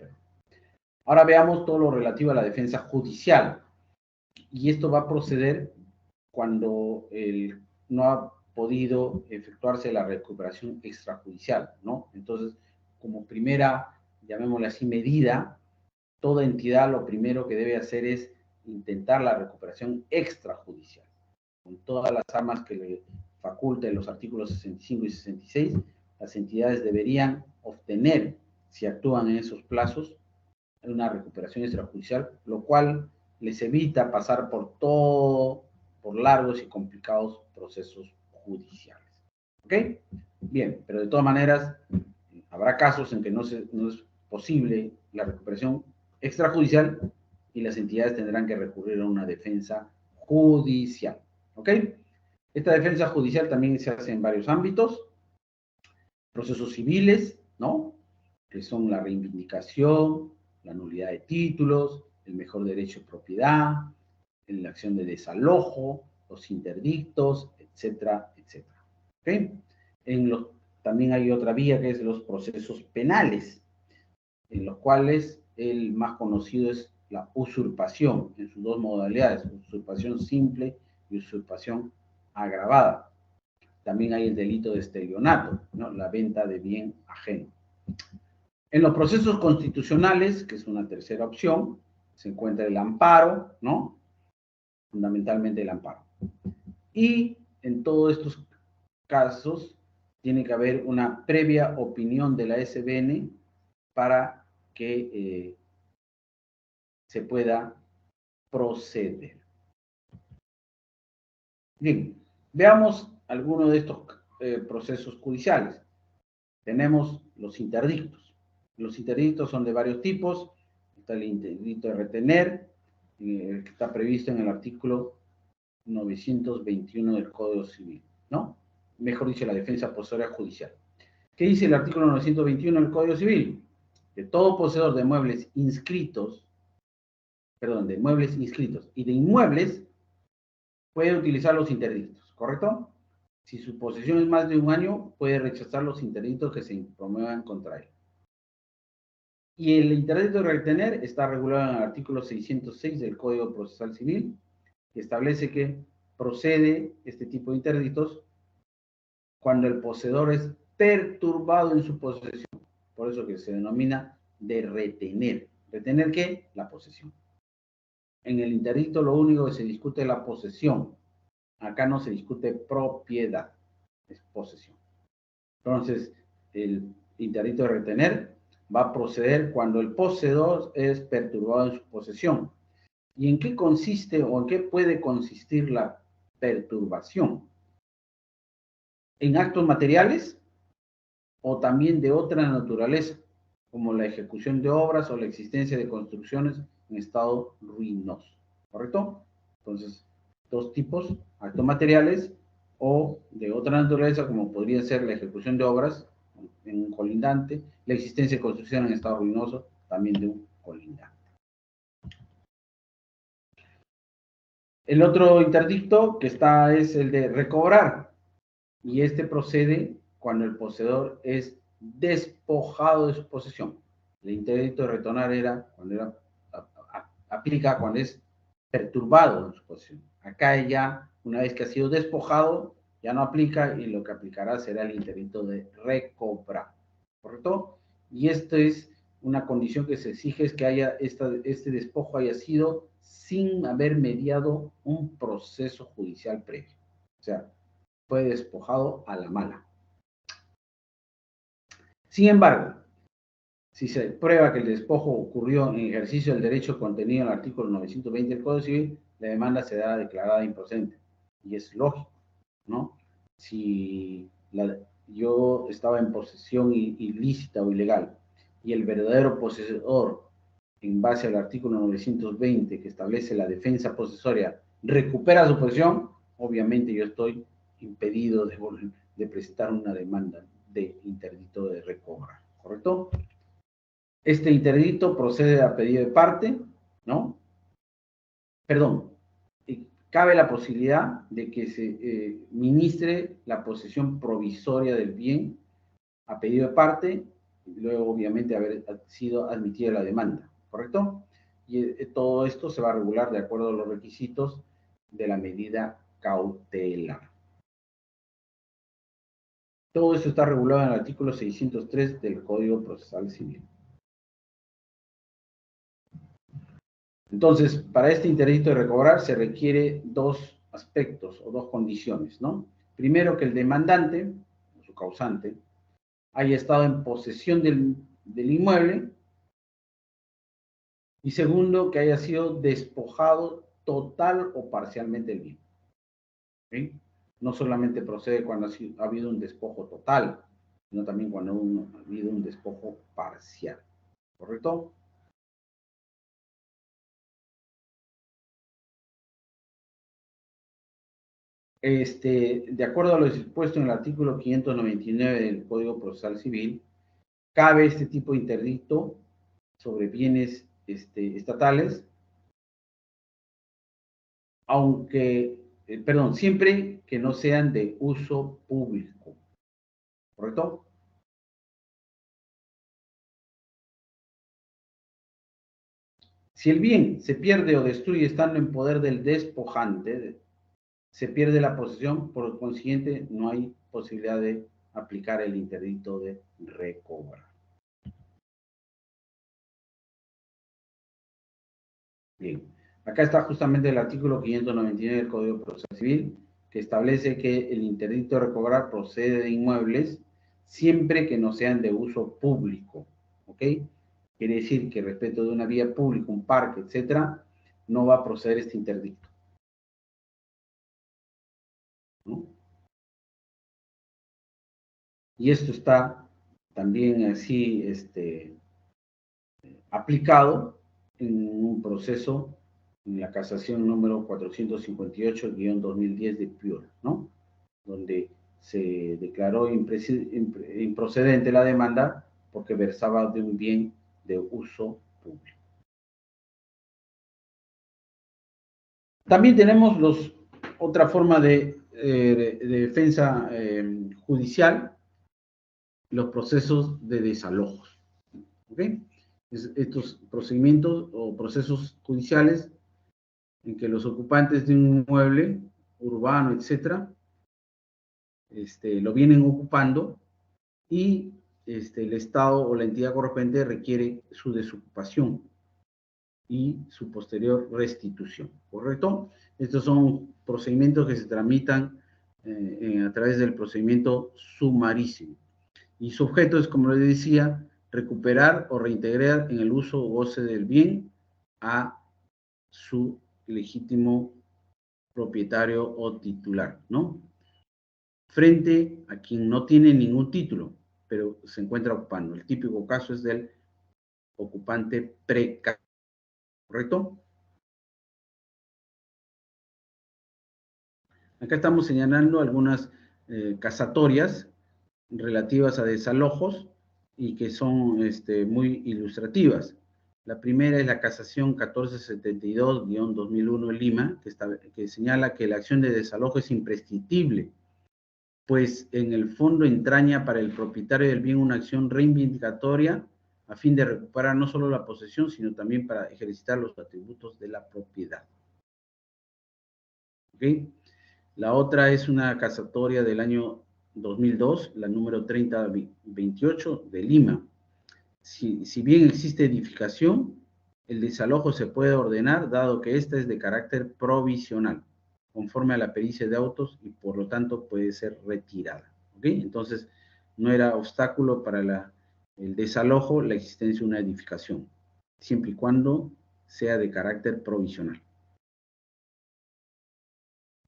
Speaker 1: Ahora veamos todo lo relativo a la defensa judicial. Y esto va a proceder cuando no ha podido efectuarse la recuperación extrajudicial, ¿no? Entonces, como primera, llamémosle así, medida, toda entidad lo primero que debe hacer es intentar la recuperación extrajudicial. Con todas las armas que le faculten los artículos 65 y 66, las entidades deberían obtener, si actúan en esos plazos, una recuperación extrajudicial, lo cual les evita pasar por largos y complicados procesos judiciales. ¿Ok? Bien, pero de todas maneras, habrá casos en que no es posible la recuperación extrajudicial y las entidades tendrán que recurrir a una defensa judicial. ¿Ok? Esta defensa judicial también se hace en varios ámbitos. Procesos civiles, ¿no? Que son la reivindicación, la nulidad de títulos, el mejor derecho de propiedad, en la acción de desalojo, los interdictos, etcétera, etcétera. ¿Okay? También hay otra vía que es los procesos penales, en los cuales el más conocido es la usurpación, en sus dos modalidades, usurpación simple y usurpación agravada. También hay el delito de estelionato, ¿no? La venta de bien ajeno. En los procesos constitucionales, que es una tercera opción, se encuentra el amparo, ¿no? Fundamentalmente el amparo. Y en todos estos casos tiene que haber una previa opinión de la SBN para que se pueda proceder. Bien, veamos algunos de estos procesos judiciales. Tenemos los interdictos. Los interdictos son de varios tipos. Está el interdicto de retener, que está previsto en el artículo 921 del Código Civil, ¿no? Mejor dicho, la defensa posesoria judicial. ¿Qué dice el artículo 921 del Código Civil? Que todo poseedor de muebles inscritos, de muebles inscritos y de inmuebles puede utilizar los interdictos, ¿correcto? Si su posesión es más de un año, puede rechazar los interdictos que se promuevan contra él. Y el interdicto de retener está regulado en el artículo 606 del Código Procesal Civil, que establece que procede este tipo de interdictos cuando el poseedor es perturbado en su posesión. Por eso que se denomina de retener. ¿Retener qué? La posesión. En el interdicto lo único que se discute es la posesión. Acá no se discute propiedad, es posesión. Entonces, el interdicto de retener va a proceder cuando el poseedor es perturbado en su posesión. ¿Y en qué consiste o en qué puede consistir la perturbación? En actos materiales o también de otra naturaleza, como la ejecución de obras o la existencia de construcciones en estado ruinoso. ¿Correcto? Entonces, dos tipos, actos materiales o de otra naturaleza, como podría ser la ejecución de obras en un colindante, la existencia de construcción en estado ruinoso, también de un colindante. El otro interdicto que está es el de recobrar, y este procede cuando el poseedor es despojado de su posesión. El interdicto de retornar aplica cuando es perturbado en su posesión. Acá ya, una vez que ha sido despojado, ya no aplica y lo que aplicará será el interdicto de recobrar. ¿Correcto? Y esto es una condición que se exige, es que este despojo haya sido sin haber mediado un proceso judicial previo. O sea, fue despojado a la mala. Sin embargo, si se prueba que el despojo ocurrió en ejercicio del derecho contenido en el artículo 920 del Código Civil, la demanda será declarada improcedente. Y es lógico, ¿no? Si yo estaba en posesión ilícita o ilegal y el verdadero poseedor, en base al artículo 920 que establece la defensa posesoria, recupera su posesión, obviamente yo estoy impedido de presentar una demanda de interdicto de recobra, ¿correcto? Este interdicto procede a pedido de parte, ¿no? Perdón, cabe la posibilidad de que se ministre la posesión provisoria del bien a pedido de parte, y luego obviamente haber sido admitida la demanda, ¿correcto? Y todo esto se va a regular de acuerdo a los requisitos de la medida cautelar. Todo esto está regulado en el artículo 603 del Código Procesal Civil. Entonces, para este interdicto de recobrar se requiere dos aspectos o dos condiciones, ¿no? Primero, que el demandante, o su causante, haya estado en posesión del inmueble. Y segundo, que haya sido despojado total o parcialmente del bien. ¿Sí? No solamente procede cuando ha habido un despojo total, sino también cuando ha habido un despojo parcial. ¿Correcto? De acuerdo a lo dispuesto en el artículo 599 del Código Procesal Civil, cabe este tipo de interdicto sobre bienes estatales, aunque, perdón, siempre que no sean de uso público. ¿Correcto? Si el bien se pierde o destruye estando en poder del despojante, se pierde la posesión, por consiguiente no hay posibilidad de aplicar el interdicto de recobrar. Bien, acá está justamente el artículo 599 del Código Procesal Civil, que establece que el interdicto de recobrar procede de inmuebles siempre que no sean de uso público, ¿ok? Quiere decir que respecto de una vía pública, un parque, etcétera, no va a proceder este interdicto, ¿no? Y esto está también así aplicado en un proceso en la casación número 458-2010 de Piura, ¿no? Donde se declaró improcedente la demanda porque versaba de un bien de uso público. También tenemos otra forma de defensa judicial, los procesos de desalojos. ¿Ok? Estos procedimientos o procesos judiciales en que los ocupantes de un inmueble urbano, etcétera, lo vienen ocupando y el Estado o la entidad correspondiente requiere su desocupación y su posterior restitución, ¿correcto? Estos son procedimientos que se tramitan a través del procedimiento sumarísimo. Y su objeto es, como les decía, recuperar o reintegrar en el uso o goce del bien a su legítimo propietario o titular, ¿no? Frente a quien no tiene ningún título, pero se encuentra ocupando. El típico caso es del ocupante precario, ¿correcto? Acá estamos señalando algunas casatorias relativas a desalojos y que son muy ilustrativas. La primera es la casación 1472-2001 en Lima, que señala que la acción de desalojo es imprescriptible, pues en el fondo entraña para el propietario del bien una acción reivindicatoria a fin de recuperar no solo la posesión, sino también para ejercitar los atributos de la propiedad. ¿Ok? La otra es una casatoria del año 2002, la número 3028 de Lima. Si bien existe edificación, el desalojo se puede ordenar dado que esta es de carácter provisional. conforme a la pericia de autos y por lo tanto puede ser retirada. ¿Ok? Entonces, no era obstáculo para el desalojo la existencia de una edificación, siempre y cuando sea de carácter provisional.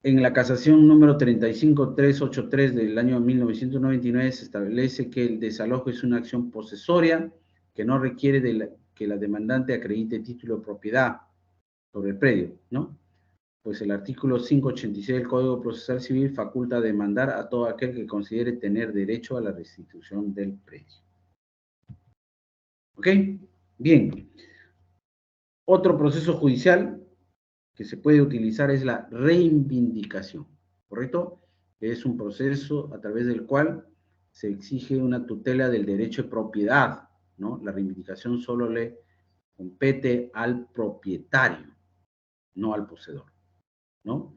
Speaker 1: En la casación número 35383 del año 1999 se establece que el desalojo es una acción posesoria que no requiere que la demandante acredite título de propiedad sobre el predio, ¿no? Pues el artículo 586 del Código Procesal Civil faculta demandar a todo aquel que considere tener derecho a la restitución del predio. ¿Ok? Bien. Otro proceso judicial que se puede utilizar es la reivindicación, ¿correcto? Es un proceso a través del cual se exige una tutela del derecho de propiedad, ¿no? La reivindicación solo le compete al propietario, no al poseedor, ¿no?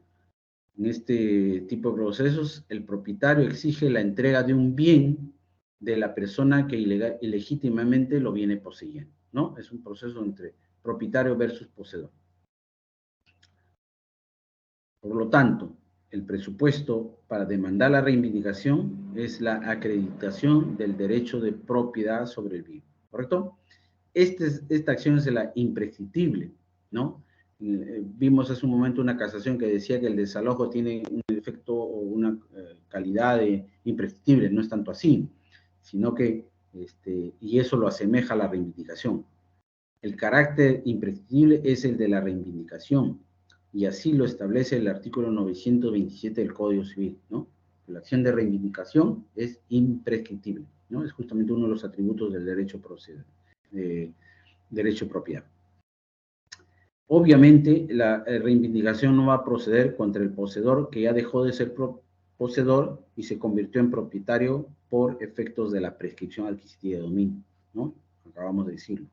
Speaker 1: En este tipo de procesos, el propietario exige la entrega de un bien de la persona que ilegítimamente lo viene poseyendo, ¿no? Es un proceso entre propietario versus poseedor. Por lo tanto, el presupuesto para demandar la reivindicación es la acreditación del derecho de propiedad sobre el bien, ¿correcto? Esta acción es la imprescriptible, ¿no? Vimos hace un momento una casación que decía que el desalojo tiene un efecto o una calidad de imprescriptible, no es tanto así, sino que, y eso lo asemeja a la reivindicación. El carácter imprescriptible es el de la reivindicación, y así lo establece el artículo 927 del Código Civil, ¿no? La acción de reivindicación es imprescriptible, ¿no? Es justamente uno de los atributos del derecho derecho de propiedad. Obviamente, la reivindicación no va a proceder contra el poseedor que ya dejó de ser poseedor y se convirtió en propietario por efectos de la prescripción adquisitiva de dominio, ¿no? Acabamos de decirlo.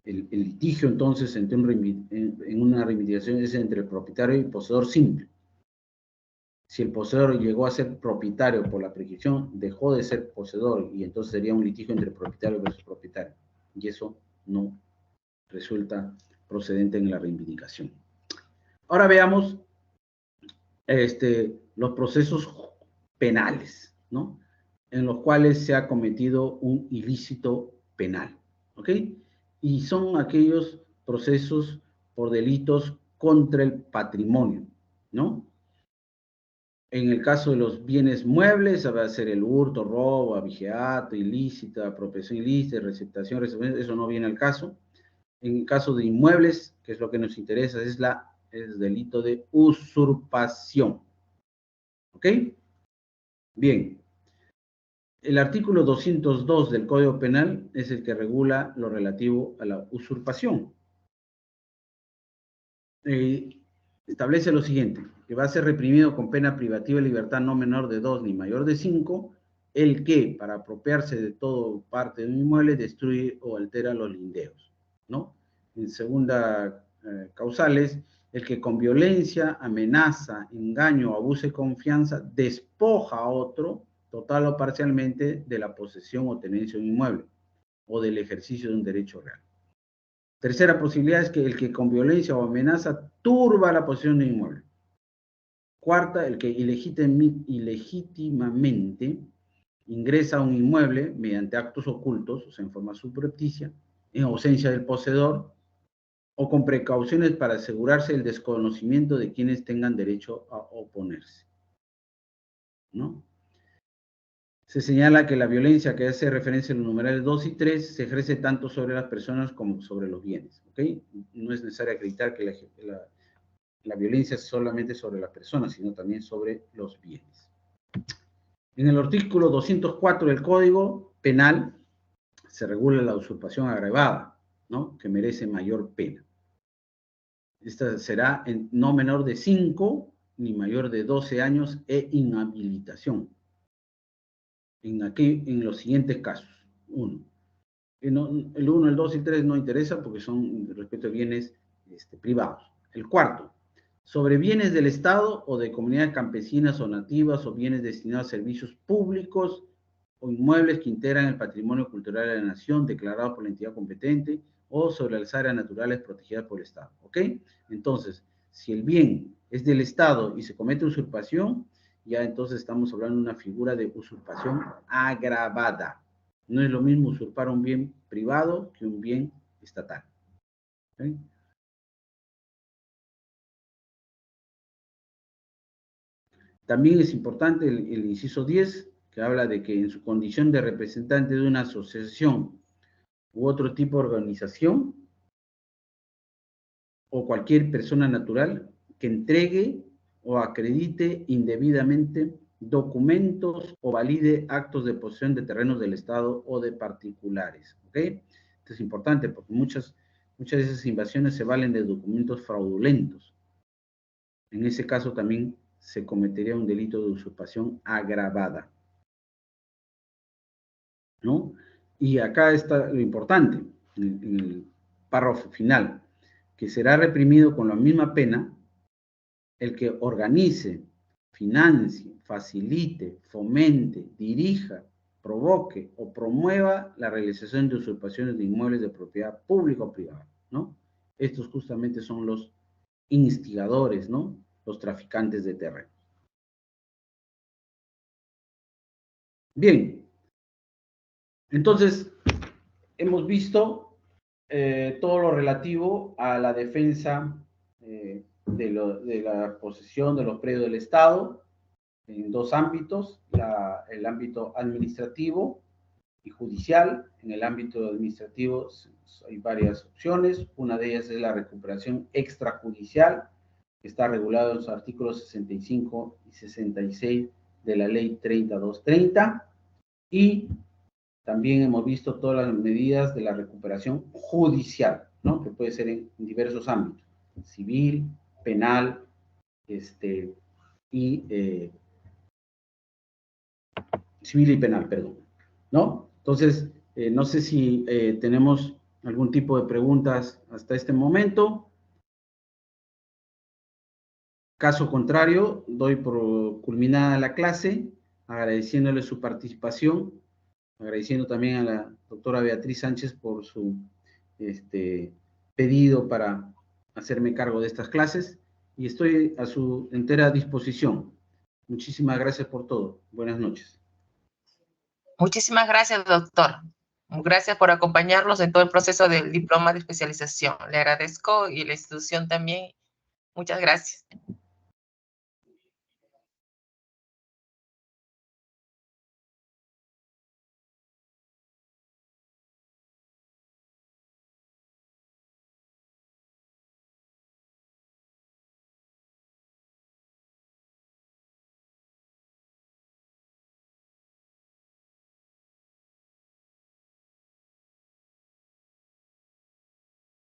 Speaker 1: El litigio, entonces, en una reivindicación es entre el propietario y el poseedor simple. Si el poseedor llegó a ser propietario por la prescripción, dejó de ser poseedor y entonces sería un litigio entre propietario versus propietario. Y eso no resulta procedente en la reivindicación. Ahora veamos los procesos penales, ¿no? En los cuales se ha cometido un ilícito penal, ¿ok? Y son aquellos procesos por delitos contra el patrimonio, ¿no? En el caso de los bienes muebles, va a ser el hurto, robo, abigeato, ilícita, apropiación ilícita, receptación, eso no viene al caso. En el caso de inmuebles, que es lo que nos interesa, es el delito de usurpación. ¿Ok? Bien. El artículo 202 del Código Penal es el que regula lo relativo a la usurpación. Establece lo siguiente, que va a ser reprimido con pena privativa de libertad no menor de 2 ni mayor de 5, el que, para apropiarse de todo parte de un inmueble, destruye o altera los lindeos, ¿no? En segunda causales, el que con violencia, amenaza, engaño o abuso de confianza despoja a otro, total o parcialmente, de la posesión o tenencia de un inmueble o del ejercicio de un derecho real. Tercera posibilidad es que el que con violencia o amenaza turba la posesión de un inmueble. Cuarta, el que ilegítimamente ingresa a un inmueble mediante actos ocultos, o sea, en forma subrepticia, en ausencia del poseedor, o con precauciones para asegurarse el desconocimiento de quienes tengan derecho a oponerse, ¿no? Se señala que la violencia que hace referencia en los numerales 2 y 3 se ejerce tanto sobre las personas como sobre los bienes, ¿ok? No es necesario acreditar que la violencia es solamente sobre las personas, sino también sobre los bienes. En el artículo 204 del Código Penal se regula la usurpación agravada, ¿no? Que merece mayor pena. Esta será no menor de 5 ni mayor de 12 años e inhabilitación. En los siguientes casos. 1. El 1, el 2 y el 3 no interesa porque son respecto a bienes privados. El cuarto, sobre bienes del Estado o de comunidades campesinas o nativas o bienes destinados a servicios públicos o inmuebles que integran el patrimonio cultural de la nación declarado por la entidad competente o sobre las áreas naturales protegidas por el Estado. ¿Ok? Entonces, Si el bien es del Estado y se comete usurpación, ya entonces estamos hablando de una figura de usurpación agravada. No es lo mismo usurpar un bien privado que un bien estatal. ¿Okay? También es importante el inciso 10, que habla de que en su condición de representante de una asociación u otro tipo de organización, o cualquier persona natural que entregue o acredite indebidamente documentos o valide actos de posesión de terrenos del Estado o de particulares. ¿Ok? Esto es importante porque muchas de esas invasiones se valen de documentos fraudulentos. En ese caso también se cometería un delito de usurpación agravada, ¿no? Y acá está lo importante, en el párrafo final, que será reprimido con la misma pena el que organice, financie, facilite, fomente, dirija, provoque o promueva la realización de usurpaciones de inmuebles de propiedad pública o privada, ¿no? Estos justamente son los instigadores, ¿no? Los traficantes de terreno. Bien, entonces hemos visto todo lo relativo a la defensa de la posesión de los predios del Estado, en dos ámbitos, el ámbito administrativo y judicial. En el ámbito administrativo hay varias opciones, una de ellas es la recuperación extrajudicial, que está regulado en los artículos 65 y 66 de la ley 3230, y también hemos visto todas las medidas de la recuperación judicial, ¿no? Que puede ser en diversos ámbitos, civil, penal, civil y penal, perdón, ¿no? Entonces, no sé si tenemos algún tipo de preguntas hasta este momento. Caso contrario, doy por culminada la clase, agradeciéndole su participación, agradeciendo también a la doctora Beatriz Sánchez por su pedido para hacerme cargo de estas clases, y estoy a su entera disposición. Muchísimas gracias por todo. Buenas noches.
Speaker 2: Muchísimas gracias, doctor. Gracias por acompañarnos en todo el proceso del diploma de especialización. Le agradezco y la institución también. Muchas gracias.